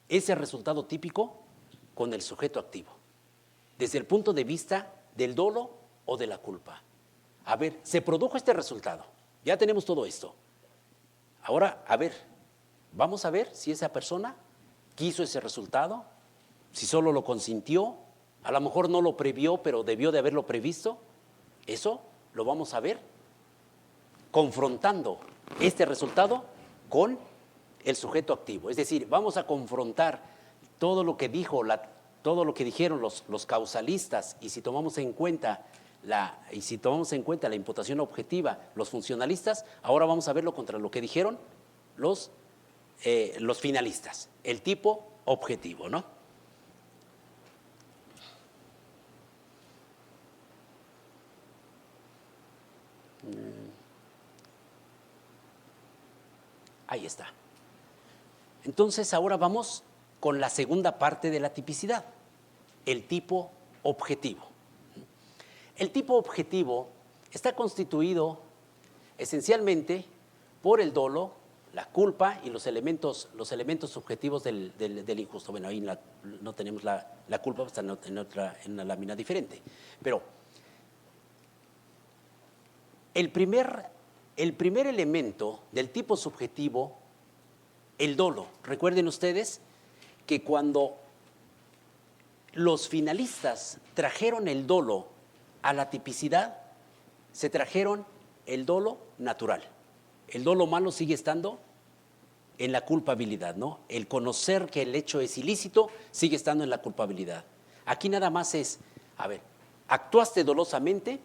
ese resultado típico con el sujeto activo, desde el punto de vista del dolo o de la culpa. A ver, se produjo este resultado, ya tenemos todo esto. Ahora, a ver, vamos a ver si esa persona quiso ese resultado, si solo lo consintió, a lo mejor no lo previó, pero debió de haberlo previsto. Eso lo vamos a ver confrontando este resultado con el sujeto activo. Es decir, vamos a confrontar todo lo que dijeron los causalistas, y si tomamos en cuenta la imputación objetiva, los funcionalistas, ahora vamos a verlo contra lo que dijeron los finalistas, el tipo objetivo, ¿no? Ahí está. Entonces ahora vamos con la segunda parte de la tipicidad, el tipo objetivo. El tipo objetivo está constituido esencialmente por el dolo, la culpa y los elementos subjetivos del injusto. Bueno, ahí no tenemos la culpa, está en una lámina diferente. Pero el primer elemento del tipo subjetivo, el dolo. Recuerden ustedes que cuando los finalistas trajeron el dolo a la tipicidad, se trajeron el dolo natural. El dolo malo sigue estando en la culpabilidad, ¿no? El conocer que el hecho es ilícito sigue estando en la culpabilidad. Aquí nada más es, a ver, actuaste dolosamente,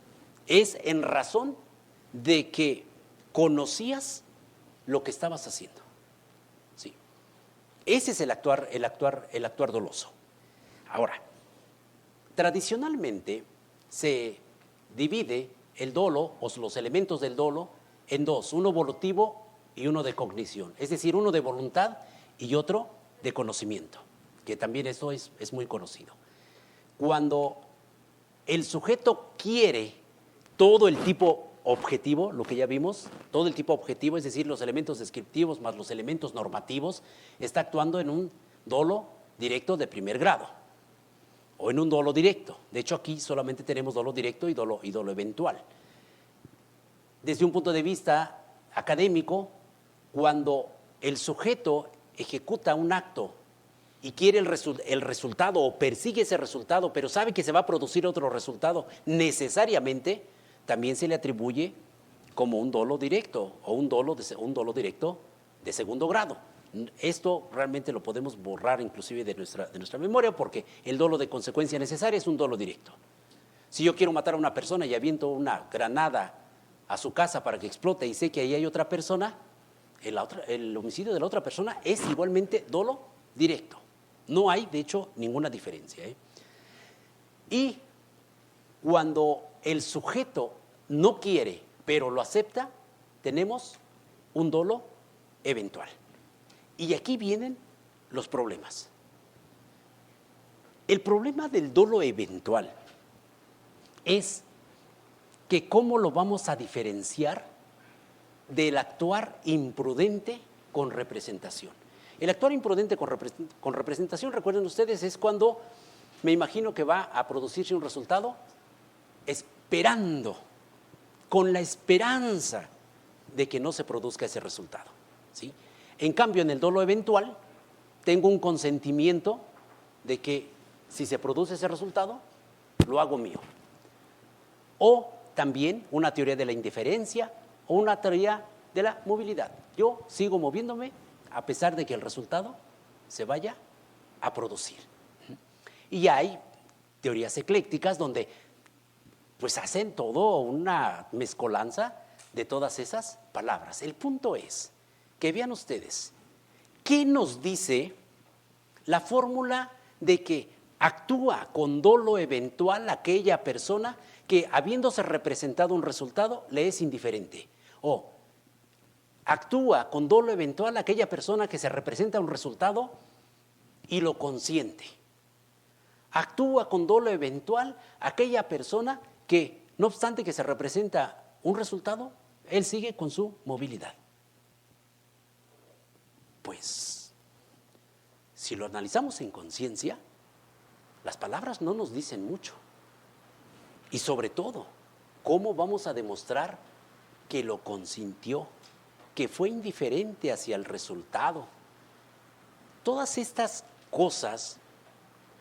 es en razón de que conocías lo que estabas haciendo. Sí. Ese es el actuar doloso. Ahora, tradicionalmente se divide el dolo o los elementos del dolo en dos, uno volutivo y uno de cognición, es decir, uno de voluntad y otro de conocimiento, que también eso es muy conocido. Cuando el sujeto quiere todo el tipo objetivo, lo que ya vimos, todo el tipo objetivo, es decir, los elementos descriptivos más los elementos normativos, está actuando en un dolo directo de primer grado o en un dolo directo. De hecho, aquí solamente tenemos dolo directo y dolo eventual. Desde un punto de vista académico, cuando el sujeto ejecuta un acto y quiere el resultado o persigue ese resultado, pero sabe que se va a producir otro resultado, necesariamente también se le atribuye como un dolo directo o un dolo directo de segundo grado. Esto realmente lo podemos borrar inclusive de nuestra memoria, porque el dolo de consecuencia necesaria es un dolo directo. Si yo quiero matar a una persona y aviento una granada a su casa para que explote y sé que ahí hay otra persona, el homicidio de la otra persona es igualmente dolo directo. No hay, de hecho, ninguna diferencia. Y cuando el sujeto no quiere, pero lo acepta, tenemos un dolo eventual. Y aquí vienen los problemas. El problema del dolo eventual es que cómo lo vamos a diferenciar del actuar imprudente con representación. El actuar imprudente con representación, recuerden ustedes, es cuando me imagino que va a producirse un resultado esperando, con la esperanza de que no se produzca ese resultado, ¿sí? En cambio, en el dolo eventual, tengo un consentimiento de que si se produce ese resultado, lo hago mío. O también una teoría de la indiferencia o una teoría de la movilidad. Yo sigo moviéndome a pesar de que el resultado se vaya a producir. Y hay teorías eclécticas donde pues hacen todo una mezcolanza de todas esas palabras. El punto es que vean ustedes, ¿qué nos dice la fórmula de que actúa con dolo eventual aquella persona que, habiéndose representado un resultado, le es indiferente? O actúa con dolo eventual aquella persona que se representa un resultado y lo consiente. Actúa con dolo eventual aquella persona que, no obstante que se representa un resultado, él sigue con su movilidad. Pues, si lo analizamos en conciencia, las palabras no nos dicen mucho. Y sobre todo, ¿cómo vamos a demostrar que lo consintió, que fue indiferente hacia el resultado? Todas estas cosas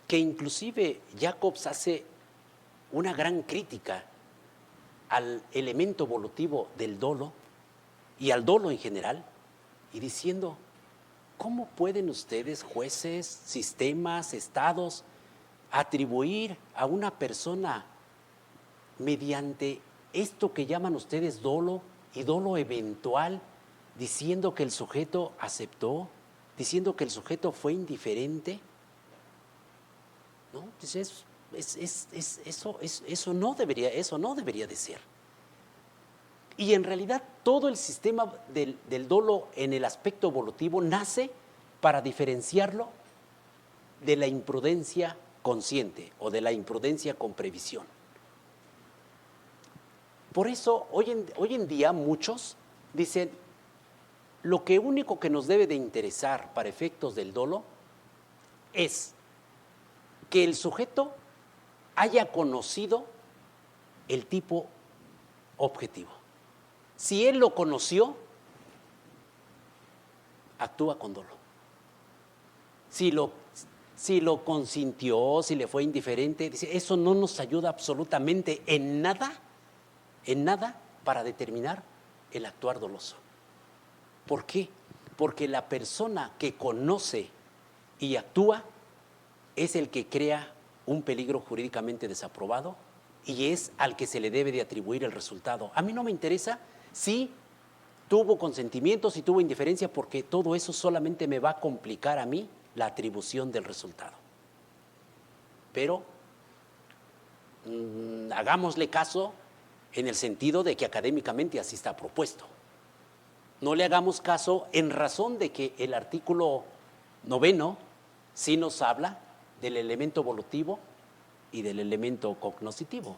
que inclusive Jacobs hace una gran crítica al elemento volutivo del dolo y al dolo en general, y diciendo, ¿cómo pueden ustedes, jueces, sistemas, estados, atribuir a una persona mediante esto que llaman ustedes dolo y dolo eventual, diciendo que el sujeto aceptó, diciendo que el sujeto fue indiferente. ¿No? Entonces, eso no debería de ser. Y en realidad todo el sistema del dolo en el aspecto evolutivo nace para diferenciarlo de la imprudencia consciente o de la imprudencia con previsión. Por eso hoy en día muchos dicen, lo que único que nos debe de interesar para efectos del dolo es que el sujeto haya conocido el tipo objetivo. Si él lo conoció, actúa con dolo. Si lo consintió, si le fue indiferente, dice, eso no nos ayuda absolutamente en nada para determinar el actuar doloso. ¿Por qué? Porque la persona que conoce y actúa es el que crea un peligro jurídicamente desaprobado y es al que se le debe de atribuir el resultado. A mí no me interesa si tuvo consentimiento, si tuvo indiferencia, porque todo eso solamente me va a complicar a mí la atribución del resultado. Pero hagámosle caso en el sentido de que académicamente así está propuesto. No le hagamos caso en razón de que el artículo 9 sí nos habla del elemento volutivo y del elemento cognoscitivo.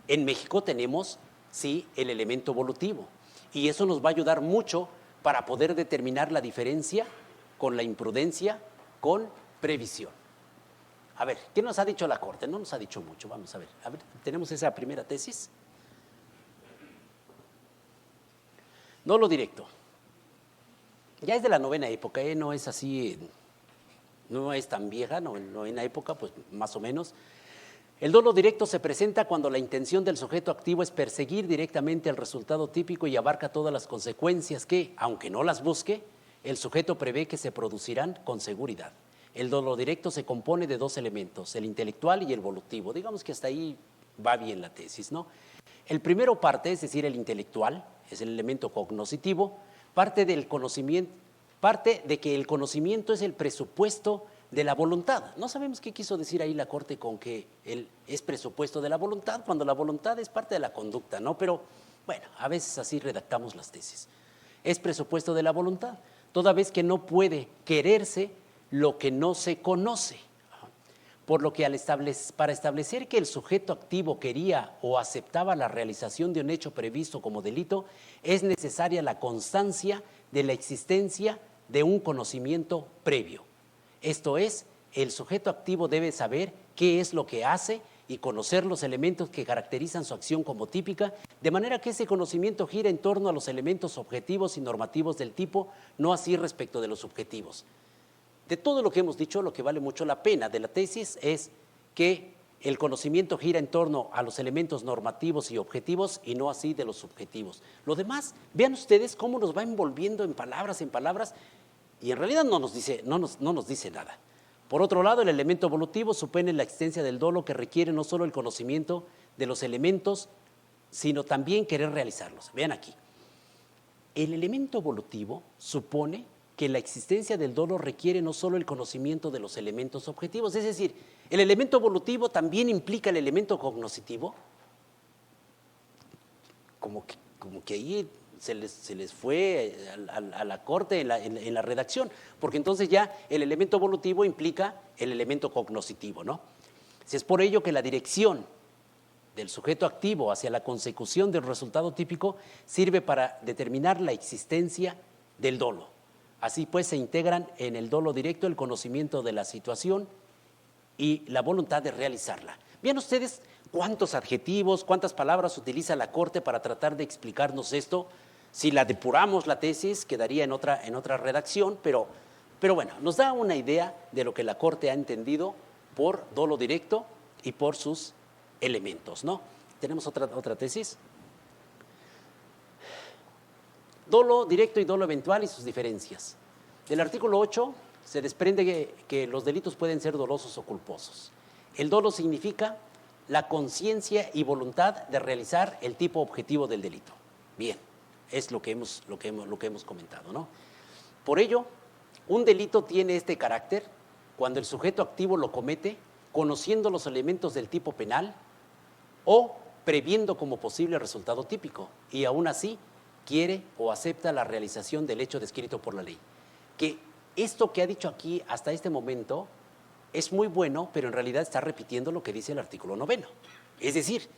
En México tenemos, sí, el elemento volutivo, y eso nos va a ayudar mucho para poder determinar la diferencia con la imprudencia, con previsión. A ver, ¿qué nos ha dicho la Corte? No nos ha dicho mucho, vamos a ver. A ver, tenemos esa primera tesis. Dolo directo. Ya es de la novena época, no es así, no es tan vieja, novena época, pues más o menos. El dolo directo se presenta cuando la intención del sujeto activo es perseguir directamente el resultado típico y abarca todas las consecuencias que, aunque no las busque, el sujeto prevé que se producirán con seguridad. El dolo directo se compone de dos elementos, el intelectual y el volutivo. Digamos que hasta ahí va bien la tesis, ¿no? El primero parte, es decir, el intelectual, es el elemento cognoscitivo, parte del conocimiento, parte de que el conocimiento es el presupuesto de la voluntad. No sabemos qué quiso decir ahí la Corte con que él es presupuesto de la voluntad, cuando la voluntad es parte de la conducta, ¿no? Pero, bueno, a veces así redactamos las tesis. Es presupuesto de la voluntad, toda vez que no puede quererse lo que no se conoce. Por lo que para establecer que el sujeto activo quería o aceptaba la realización de un hecho previsto como delito, es necesaria la constancia de la existencia de un conocimiento previo. Esto es, el sujeto activo debe saber qué es lo que hace y conocer los elementos que caracterizan su acción como típica, de manera que ese conocimiento gira en torno a los elementos objetivos y normativos del tipo, no así respecto de los subjetivos. De todo lo que hemos dicho, lo que vale mucho la pena de la tesis es que el conocimiento gira en torno a los elementos normativos y objetivos y no así de los subjetivos. Lo demás, vean ustedes cómo nos va envolviendo en palabras, y en realidad no nos dice nada. Por otro lado, el elemento volutivo supone la existencia del dolo que requiere no solo el conocimiento de los elementos, sino también querer realizarlos. Vean aquí, el elemento volutivo supone que la existencia del dolo requiere no solo el conocimiento de los elementos objetivos, es decir, el elemento volutivo también implica el elemento cognoscitivo, como que ahí se les fue a la Corte en la redacción, porque entonces ya el elemento volutivo implica el elemento cognoscitivo, ¿no? Es por ello que la dirección del sujeto activo hacia la consecución del resultado típico sirve para determinar la existencia del dolo. Así pues se integran en el dolo directo el conocimiento de la situación y la voluntad de realizarla. Vean ustedes cuántos adjetivos, cuántas palabras utiliza la Corte para tratar de explicarnos esto. Si la depuramos la tesis, quedaría en otra redacción, pero bueno, nos da una idea de lo que la Corte ha entendido por dolo directo y por sus elementos, ¿no? Tenemos otra tesis. Dolo directo y dolo eventual y sus diferencias. Del artículo 8 se desprende que los delitos pueden ser dolosos o culposos. El dolo significa la conciencia y voluntad de realizar el tipo objetivo del delito. Bien, es lo que hemos comentado, ¿no? Por ello, un delito tiene este carácter cuando el sujeto activo lo comete conociendo los elementos del tipo penal o previendo como posible resultado típico, y aún así quiere o acepta la realización del hecho descrito por la ley. Que esto que ha dicho aquí hasta este momento es muy bueno, pero en realidad está repitiendo lo que dice el artículo 9. Es decir,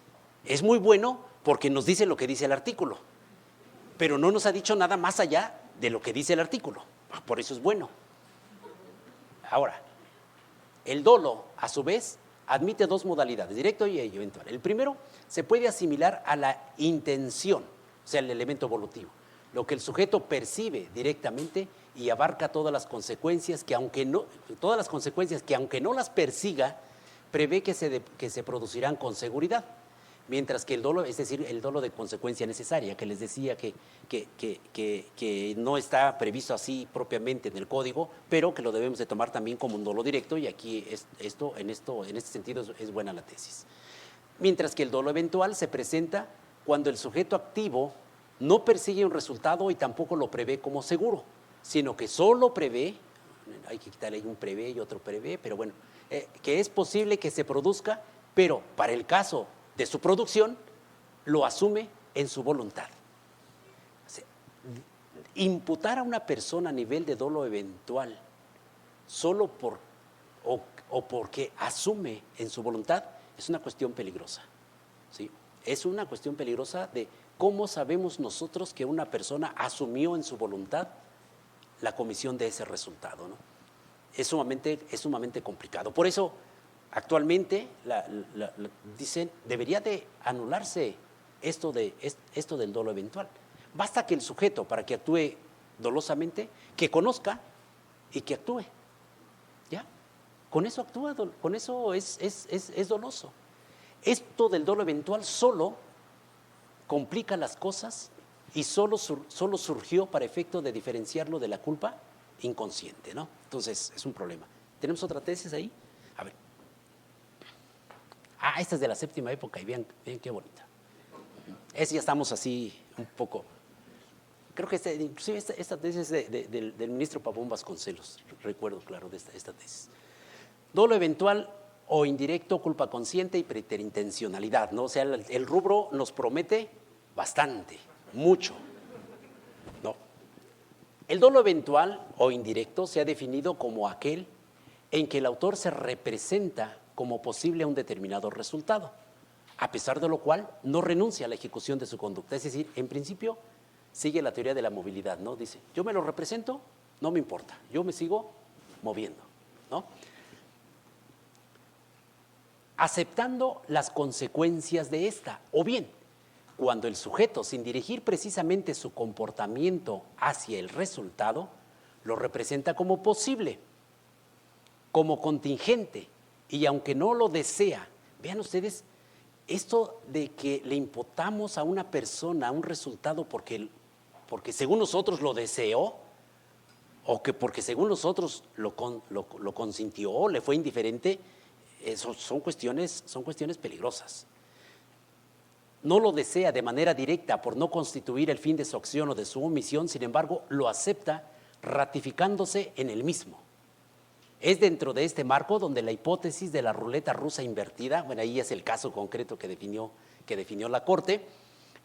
es muy bueno porque nos dice lo que dice el artículo, pero no nos ha dicho nada más allá de lo que dice el artículo. Por eso es bueno. Ahora, el dolo, a su vez, admite dos modalidades, directo y eventual. El primero se puede asimilar a la intención, o sea, el elemento volutivo, lo que el sujeto percibe directamente y abarca todas las consecuencias que aunque no las persiga, prevé que se producirán con seguridad. Mientras que el dolo, es decir, el dolo de consecuencia necesaria, que les decía que no está previsto así propiamente en el código, pero que lo debemos de tomar también como un dolo directo, y aquí en este sentido es buena la tesis. Mientras que el dolo eventual se presenta cuando el sujeto activo no persigue un resultado y tampoco lo prevé como seguro, sino que solo prevé, hay que quitarle ahí un prevé y otro prevé, pero bueno, que es posible que se produzca, pero para el caso de su producción, lo asume en su voluntad. O sea, imputar a una persona a nivel de dolo eventual solo porque asume en su voluntad es una cuestión peligrosa, ¿sí? Es una cuestión peligrosa de cómo sabemos nosotros que una persona asumió en su voluntad la comisión de ese resultado, ¿no? Es sumamente complicado. Por eso, actualmente, dicen, debería de anularse esto del dolo eventual. Basta que el sujeto, para que actúe dolosamente, que conozca y que actúe. ¿Ya? Con eso actúa, con eso es doloso. Esto del dolo eventual solo complica las cosas y solo surgió para efecto de diferenciarlo de la culpa inconsciente, ¿no? Entonces, es un problema. ¿Tenemos otra tesis ahí? A ver. Esta es de la séptima época y vean qué bonita. Ya estamos así un poco. Creo que inclusive esta tesis es del ministro Pavón Vasconcelos, recuerdo claro de esta tesis. Dolo eventual o indirecto, culpa consciente y preterintencionalidad, ¿no? O sea, el rubro nos promete bastante, mucho, ¿no? El dolo eventual o indirecto se ha definido como aquel en que el autor se representa como posible a un determinado resultado, a pesar de lo cual no renuncia a la ejecución de su conducta. Es decir, en principio sigue la teoría de la movilidad, ¿no? Dice, yo me lo represento, no me importa, yo me sigo moviendo, ¿no? Aceptando las consecuencias de esta, o bien, cuando el sujeto, sin dirigir precisamente su comportamiento hacia el resultado, lo representa como posible, como contingente, y aunque no lo desea. Vean ustedes, esto de que le imputamos a una persona un resultado porque según nosotros lo deseó, o que porque según nosotros lo consintió, le fue indiferente, son cuestiones peligrosas. No lo desea de manera directa por no constituir el fin de su acción o de su omisión, sin embargo, lo acepta ratificándose en el mismo. Es dentro de este marco donde la hipótesis de la ruleta rusa invertida, bueno, ahí es el caso concreto que definió la Corte,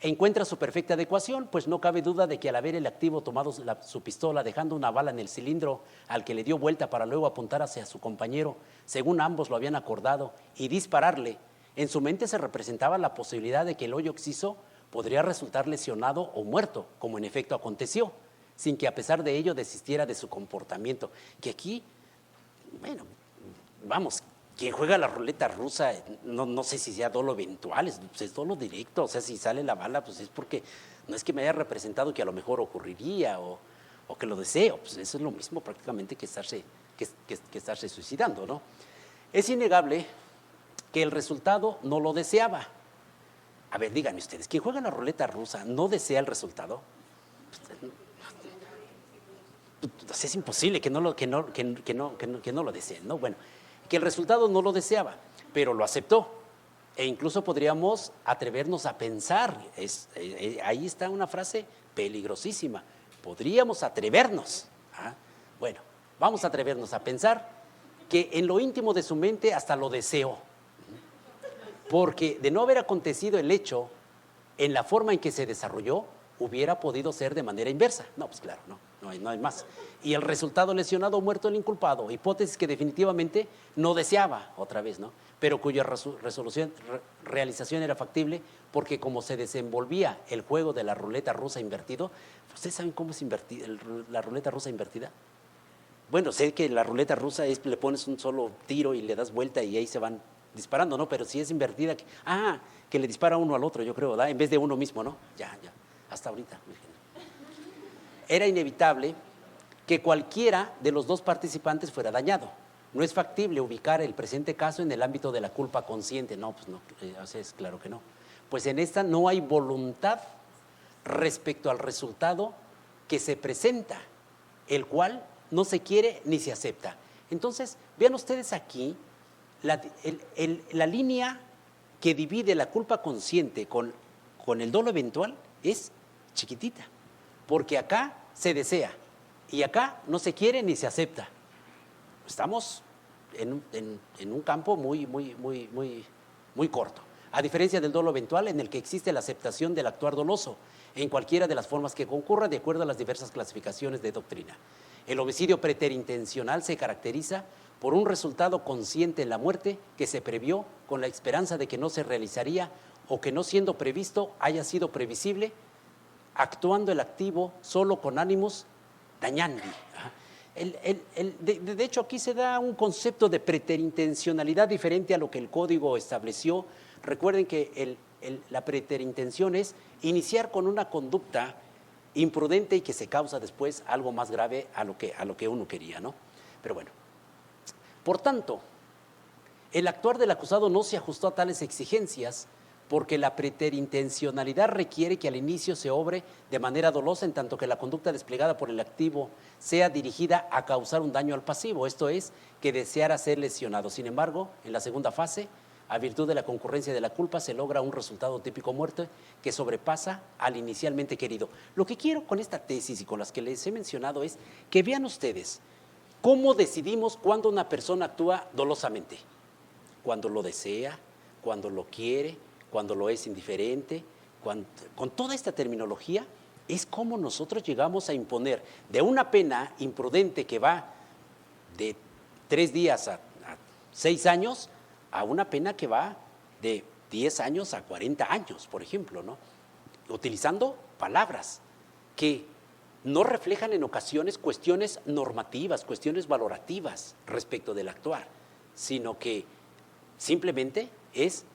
encuentra su perfecta adecuación, pues no cabe duda de que al haber el activo tomado su pistola, dejando una bala en el cilindro al que le dio vuelta para luego apuntar hacia su compañero, según ambos lo habían acordado, y dispararle, en su mente se representaba la posibilidad de que el hoyo occiso podría resultar lesionado o muerto, como en efecto aconteció, sin que a pesar de ello desistiera de su comportamiento. Que aquí, bueno, vamos, quien juega la ruleta rusa, no sé si sea dolo eventual, es dolo directo. O sea, si sale la bala, pues es porque no es que me haya representado que a lo mejor ocurriría o que lo deseo. Pues eso es lo mismo prácticamente que estarse suicidando, ¿no? Es innegable que el resultado no lo deseaba. A ver, díganme ustedes, quien juega la ruleta rusa no desea el resultado. Pues es imposible que no lo deseen, ¿no? Bueno, que el resultado no lo deseaba, pero lo aceptó. E incluso podríamos atrevernos a pensar, ahí está una frase peligrosísima. Podríamos atrevernos, bueno, vamos a atrevernos a pensar que en lo íntimo de su mente hasta lo deseó, porque de no haber acontecido el hecho en la forma en que se desarrolló, hubiera podido ser de manera inversa. No, pues claro, no hay más. Y el resultado, lesionado o muerto el inculpado, hipótesis que definitivamente no deseaba otra vez, ¿no? Pero cuya realización era factible, porque como se desenvolvía el juego de la ruleta rusa invertido, ¿ustedes saben cómo es la ruleta rusa invertida? Bueno, sé que la ruleta rusa es, le pones un solo tiro y le das vuelta y ahí se van disparando, ¿no? Pero si es invertida, que le dispara uno al otro, yo creo, ¿verdad? En vez de uno mismo, ¿no? Ya, hasta ahorita. Era inevitable que cualquiera de los dos participantes fuera dañado. No es factible ubicar el presente caso en el ámbito de la culpa consciente. No, pues no, es claro que no. Pues en esta no hay voluntad respecto al resultado que se presenta, el cual no se quiere ni se acepta. Entonces, vean ustedes aquí la línea que divide la culpa consciente con el dolo eventual es chiquitita, porque acá se desea y acá no se quiere ni se acepta. Estamos en un campo muy corto, a diferencia del dolo eventual, en el que existe la aceptación del actuar doloso en cualquiera de las formas que concurra, de acuerdo a las diversas clasificaciones de doctrina. El homicidio preterintencional se caracteriza por un resultado consciente en la muerte que se previó con la esperanza de que no se realizaría o que no siendo previsto haya sido previsible, actuando el activo solo con ánimos dañandi. De hecho, aquí se da un concepto de preterintencionalidad diferente a lo que el código estableció. Recuerden que la preterintención es iniciar con una conducta imprudente y que se causa después algo más grave a lo que uno quería, ¿no? Pero bueno, por tanto, el actuar del acusado no se ajustó a tales exigencias, porque la preterintencionalidad requiere que al inicio se obre de manera dolosa, en tanto que la conducta desplegada por el activo sea dirigida a causar un daño al pasivo, esto es, que deseara ser lesionado. Sin embargo, en la segunda fase, a virtud de la concurrencia de la culpa, se logra un resultado típico muerte que sobrepasa al inicialmente querido. Lo que quiero con esta tesis y con las que les he mencionado es que vean ustedes cómo decidimos cuándo una persona actúa dolosamente. Cuando lo desea, cuando lo quiere, cuando lo es indiferente. Con toda esta terminología es como nosotros llegamos a imponer de una pena imprudente que va de 3 días a 6 años a una pena que va de 10 años a 40 años, por ejemplo, ¿no? Utilizando palabras que no reflejan en ocasiones cuestiones normativas, cuestiones valorativas respecto del actuar, sino que simplemente es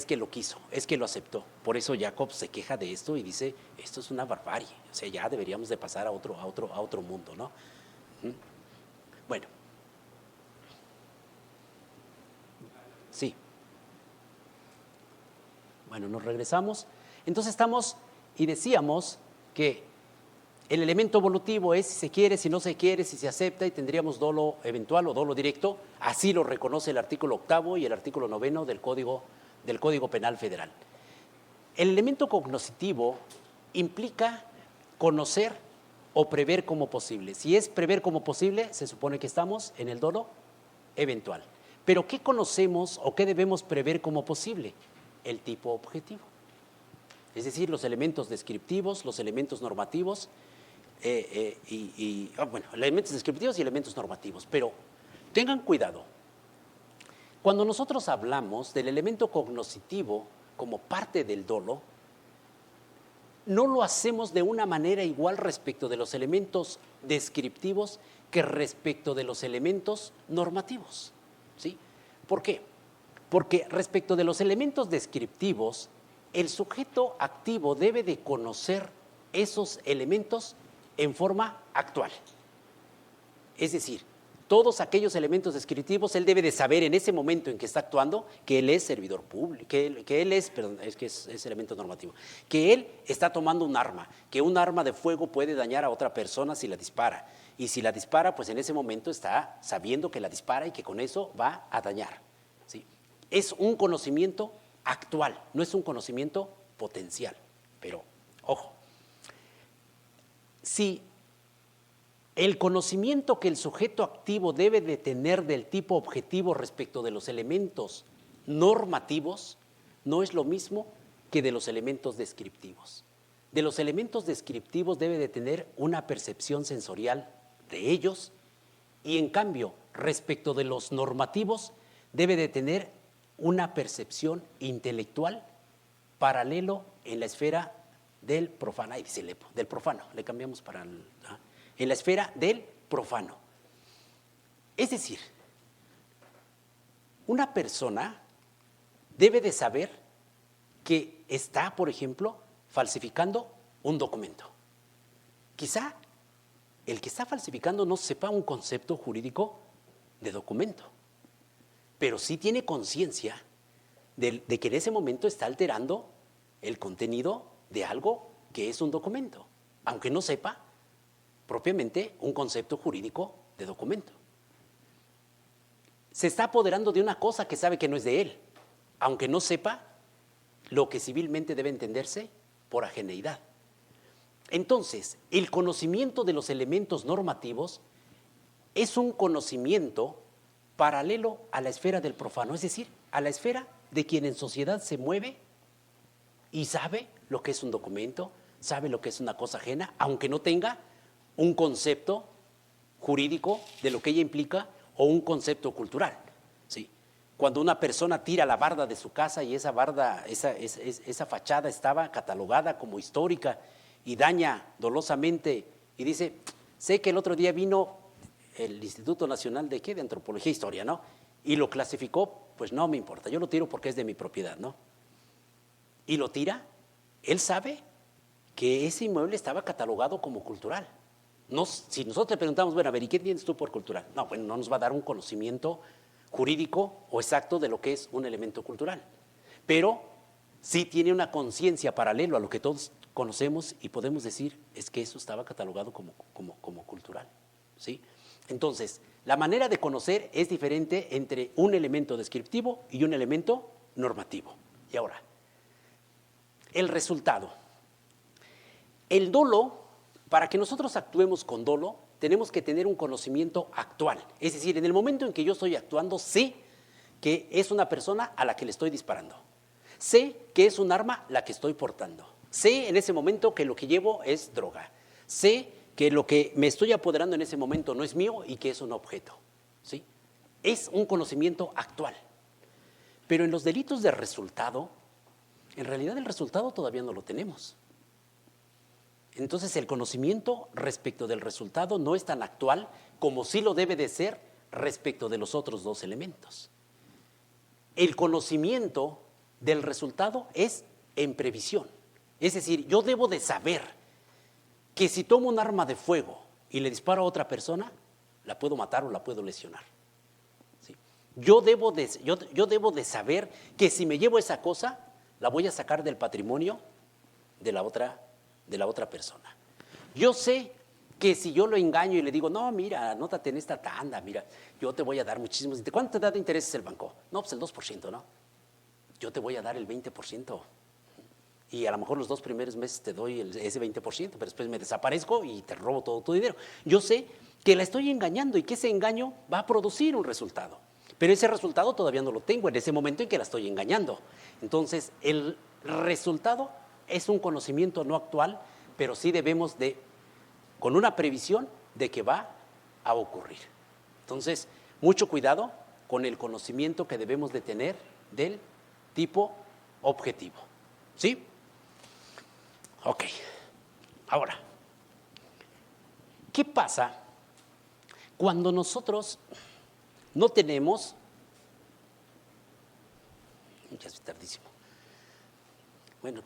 que lo quiso, es que lo aceptó. Por eso Jacob se queja de esto y dice, esto es una barbarie, o sea, ya deberíamos de pasar a otro mundo, ¿no? Bueno. Sí. Bueno, nos regresamos. Entonces estamos y decíamos que el elemento volutivo es si se quiere, si no se quiere, si se acepta, y tendríamos dolo eventual o dolo directo. Así lo reconoce el artículo 8º y el artículo 9º del Código Penal Federal. El elemento cognoscitivo implica conocer o prever como posible. Si es prever como posible, se supone que estamos en el dolo eventual. Pero ¿qué conocemos o qué debemos prever como posible? El tipo objetivo. Es decir, los elementos descriptivos, los elementos normativos, elementos descriptivos y elementos normativos. Pero tengan cuidado. Cuando nosotros hablamos del elemento cognoscitivo como parte del dolo, no lo hacemos de una manera igual respecto de los elementos descriptivos que respecto de los elementos normativos. ¿Sí? ¿Por qué? Porque respecto de los elementos descriptivos, el sujeto activo debe de conocer esos elementos en forma actual. Es decir, todos aquellos elementos descriptivos, él debe de saber en ese momento en que está actuando que él es servidor público, que él es, perdón, es que es elemento normativo, que él está tomando un arma, que un arma de fuego puede dañar a otra persona si la dispara. Y si la dispara, pues en ese momento está sabiendo que la dispara y que con eso va a dañar. ¿Sí? Es un conocimiento actual, no es un conocimiento potencial. Pero, ojo, si el conocimiento que el sujeto activo debe de tener del tipo objetivo respecto de los elementos normativos no es lo mismo que de los elementos descriptivos. De los elementos descriptivos debe de tener una percepción sensorial de ellos y en cambio respecto de los normativos debe de tener una percepción intelectual paralelo en la esfera del profano. Ahí dice Lepo, del profano, le cambiamos para en la esfera del profano. Es decir, una persona debe de saber que está, por ejemplo, falsificando un documento. Quizá el que está falsificando no sepa un concepto jurídico de documento, pero sí tiene conciencia de que en ese momento está alterando el contenido de algo que es un documento, aunque no sepa propiamente un concepto jurídico de documento. Se está apoderando de una cosa que sabe que no es de él, aunque no sepa lo que civilmente debe entenderse por ajeneidad. Entonces, el conocimiento de los elementos normativos es un conocimiento paralelo a la esfera del profano, es decir, a la esfera de quien en sociedad se mueve y sabe lo que es un documento, sabe lo que es una cosa ajena, aunque no tenga un concepto jurídico de lo que ella implica o un concepto cultural, ¿sí? Cuando una persona tira la barda de su casa y esa barda, esa fachada estaba catalogada como histórica y daña dolosamente y dice, sé que el otro día vino el Instituto Nacional de Antropología e Historia, ¿no? Y lo clasificó, pues no me importa, yo lo tiro porque es de mi propiedad, ¿no? Y lo tira, él sabe que ese inmueble estaba catalogado como cultural. Si nosotros le preguntamos, bueno, a ver, ¿y qué entiendes tú por cultural? No, bueno, no nos va a dar un conocimiento jurídico o exacto de lo que es un elemento cultural, pero sí tiene una conciencia paralelo a lo que todos conocemos y podemos decir es que eso estaba catalogado como cultural, ¿sí? Entonces, la manera de conocer es diferente entre un elemento descriptivo y un elemento normativo. Y ahora, el resultado. El dolo, para que nosotros actuemos con dolo, tenemos que tener un conocimiento actual. Es decir, en el momento en que yo estoy actuando, sé que es una persona a la que le estoy disparando. Sé que es un arma la que estoy portando. Sé en ese momento que lo que llevo es droga. Sé que lo que me estoy apoderando en ese momento no es mío y que es un objeto, ¿sí? Es un conocimiento actual. Pero en los delitos de resultado, en realidad el resultado todavía no lo tenemos. Entonces el conocimiento respecto del resultado no es tan actual como sí lo debe de ser respecto de los otros dos elementos. El conocimiento del resultado es en previsión. Es decir, yo debo de saber que si tomo un arma de fuego y le disparo a otra persona, la puedo matar o la puedo lesionar. ¿Sí? Yo debo de saber que si me llevo esa cosa, la voy a sacar del patrimonio de la otra persona. Yo sé que si yo lo engaño y le digo, no, mira, anótate en esta tanda, mira, yo te voy a dar muchísimos. ¿Cuánto te da de intereses el banco? No, pues el 2%, ¿no? Yo te voy a dar el 20%. Y a lo mejor los 2 primeros meses te doy ese 20%, pero después me desaparezco y te robo todo tu dinero. Yo sé que la estoy engañando y que ese engaño va a producir un resultado. Pero ese resultado todavía no lo tengo en ese momento en que la estoy engañando. Entonces, el resultado es un conocimiento no actual, pero sí debemos de, con una previsión de que va a ocurrir. Entonces, mucho cuidado con el conocimiento que debemos de tener del tipo objetivo. ¿Sí? Ok. Ahora, ¿qué pasa cuando nosotros no tenemos, ya es tardísimo, bueno,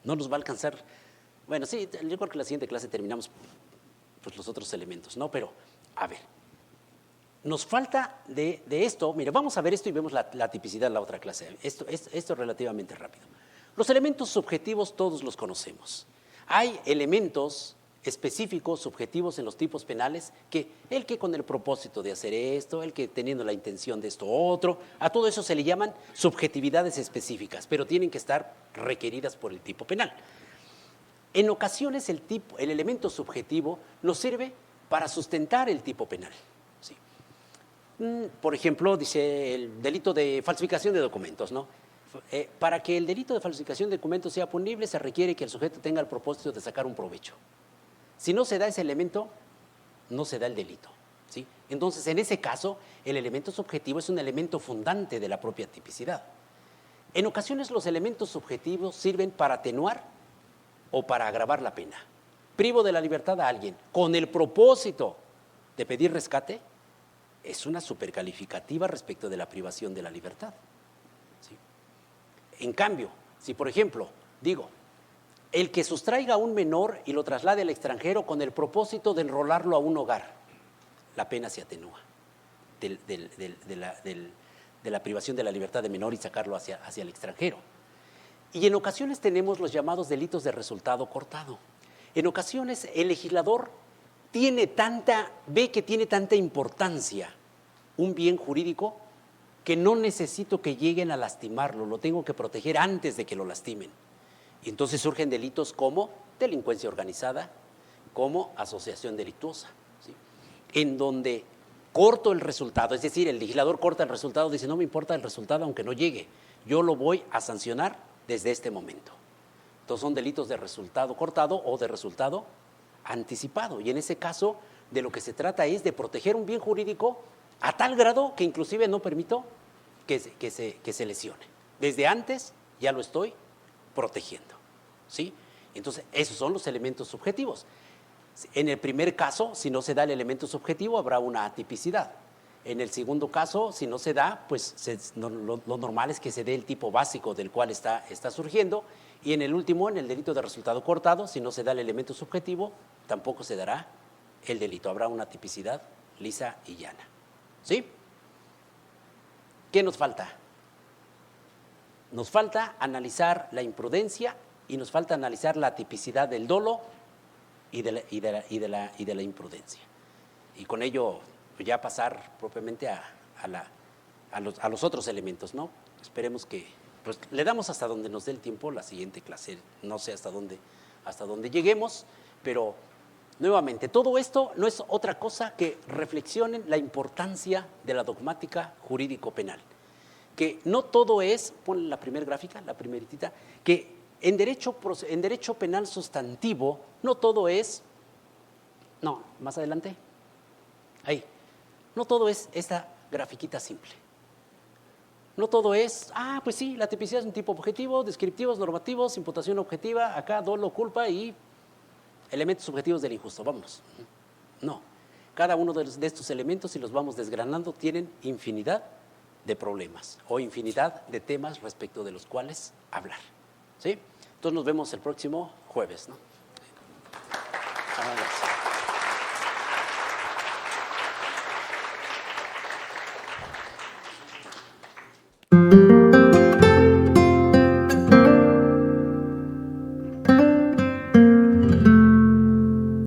no nos va a alcanzar, bueno, sí, yo creo que la siguiente clase terminamos pues, los otros elementos, ¿no? Pero, a ver, nos falta de esto, mira, vamos a ver esto y vemos la tipicidad en la otra clase. Esto es relativamente rápido. Los elementos subjetivos todos los conocemos. Hay elementos específicos, subjetivos en los tipos penales, que el que con el propósito de hacer esto, el que teniendo la intención de esto otro, a todo eso se le llaman subjetividades específicas, pero tienen que estar requeridas por el tipo penal. En ocasiones el elemento subjetivo nos sirve para sustentar el tipo penal. ¿Sí? Por ejemplo, dice el delito de falsificación de documentos, ¿no? Para que el delito de falsificación de documentos sea punible, se requiere que el sujeto tenga el propósito de sacar un provecho. Si no se da ese elemento, no se da el delito. ¿Sí? Entonces, en ese caso, el elemento subjetivo es un elemento fundante de la propia tipicidad. En ocasiones, los elementos subjetivos sirven para atenuar o para agravar la pena. Privo de la libertad a alguien con el propósito de pedir rescate, es una supercalificativa respecto de la privación de la libertad. ¿Sí? En cambio, si por ejemplo, digo, el que sustraiga a un menor y lo traslade al extranjero con el propósito de enrolarlo a un hogar, la pena se atenúa de la privación de la libertad del menor y sacarlo hacia el extranjero. Y en ocasiones tenemos los llamados delitos de resultado cortado. En ocasiones el legislador ve que tiene tanta importancia un bien jurídico que no necesito que lleguen a lastimarlo, lo tengo que proteger antes de que lo lastimen. Y entonces surgen delitos como delincuencia organizada, como asociación delictuosa, ¿sí? En donde corto el resultado, es decir, el legislador corta el resultado, dice no me importa el resultado aunque no llegue, yo lo voy a sancionar desde este momento. Entonces son delitos de resultado cortado o de resultado anticipado. Y en ese caso de lo que se trata es de proteger un bien jurídico a tal grado que inclusive no permito que se lesione. Desde antes ya lo estoy protegiendo, ¿sí? Entonces esos son los elementos subjetivos. En el primer caso, si no se da el elemento subjetivo, habrá una atipicidad. En el segundo caso, si no se da, pues lo normal es que se dé el tipo básico del cual está surgiendo. Y en el último, en el delito de resultado cortado, si no se da el elemento subjetivo, tampoco se dará el delito. Habrá una tipicidad lisa y llana. ¿Sí? ¿Qué nos falta? Nos falta analizar la imprudencia y nos falta analizar la tipicidad del dolo y de la imprudencia. Y con ello ya pasar propiamente a los otros elementos, ¿no? Esperemos que pues, le damos hasta donde nos dé el tiempo la siguiente clase, no sé hasta dónde lleguemos, pero nuevamente, todo esto no es otra cosa que reflexionen la importancia de la dogmática jurídico-penal. Que no todo es, pon la primera gráfica, la primeritita, que en derecho penal sustantivo no todo es, no, más adelante, ahí, no todo es esta grafiquita simple. No todo es, pues sí, la tipicidad es un tipo objetivo, descriptivos, normativos, imputación objetiva, acá dolo, culpa y elementos subjetivos del injusto, vámonos. No, cada uno de estos elementos, si los vamos desgranando, tienen infinidad de problemas o infinidad de temas respecto de los cuales hablar. ¿Sí? Entonces nos vemos el próximo jueves, ¿no?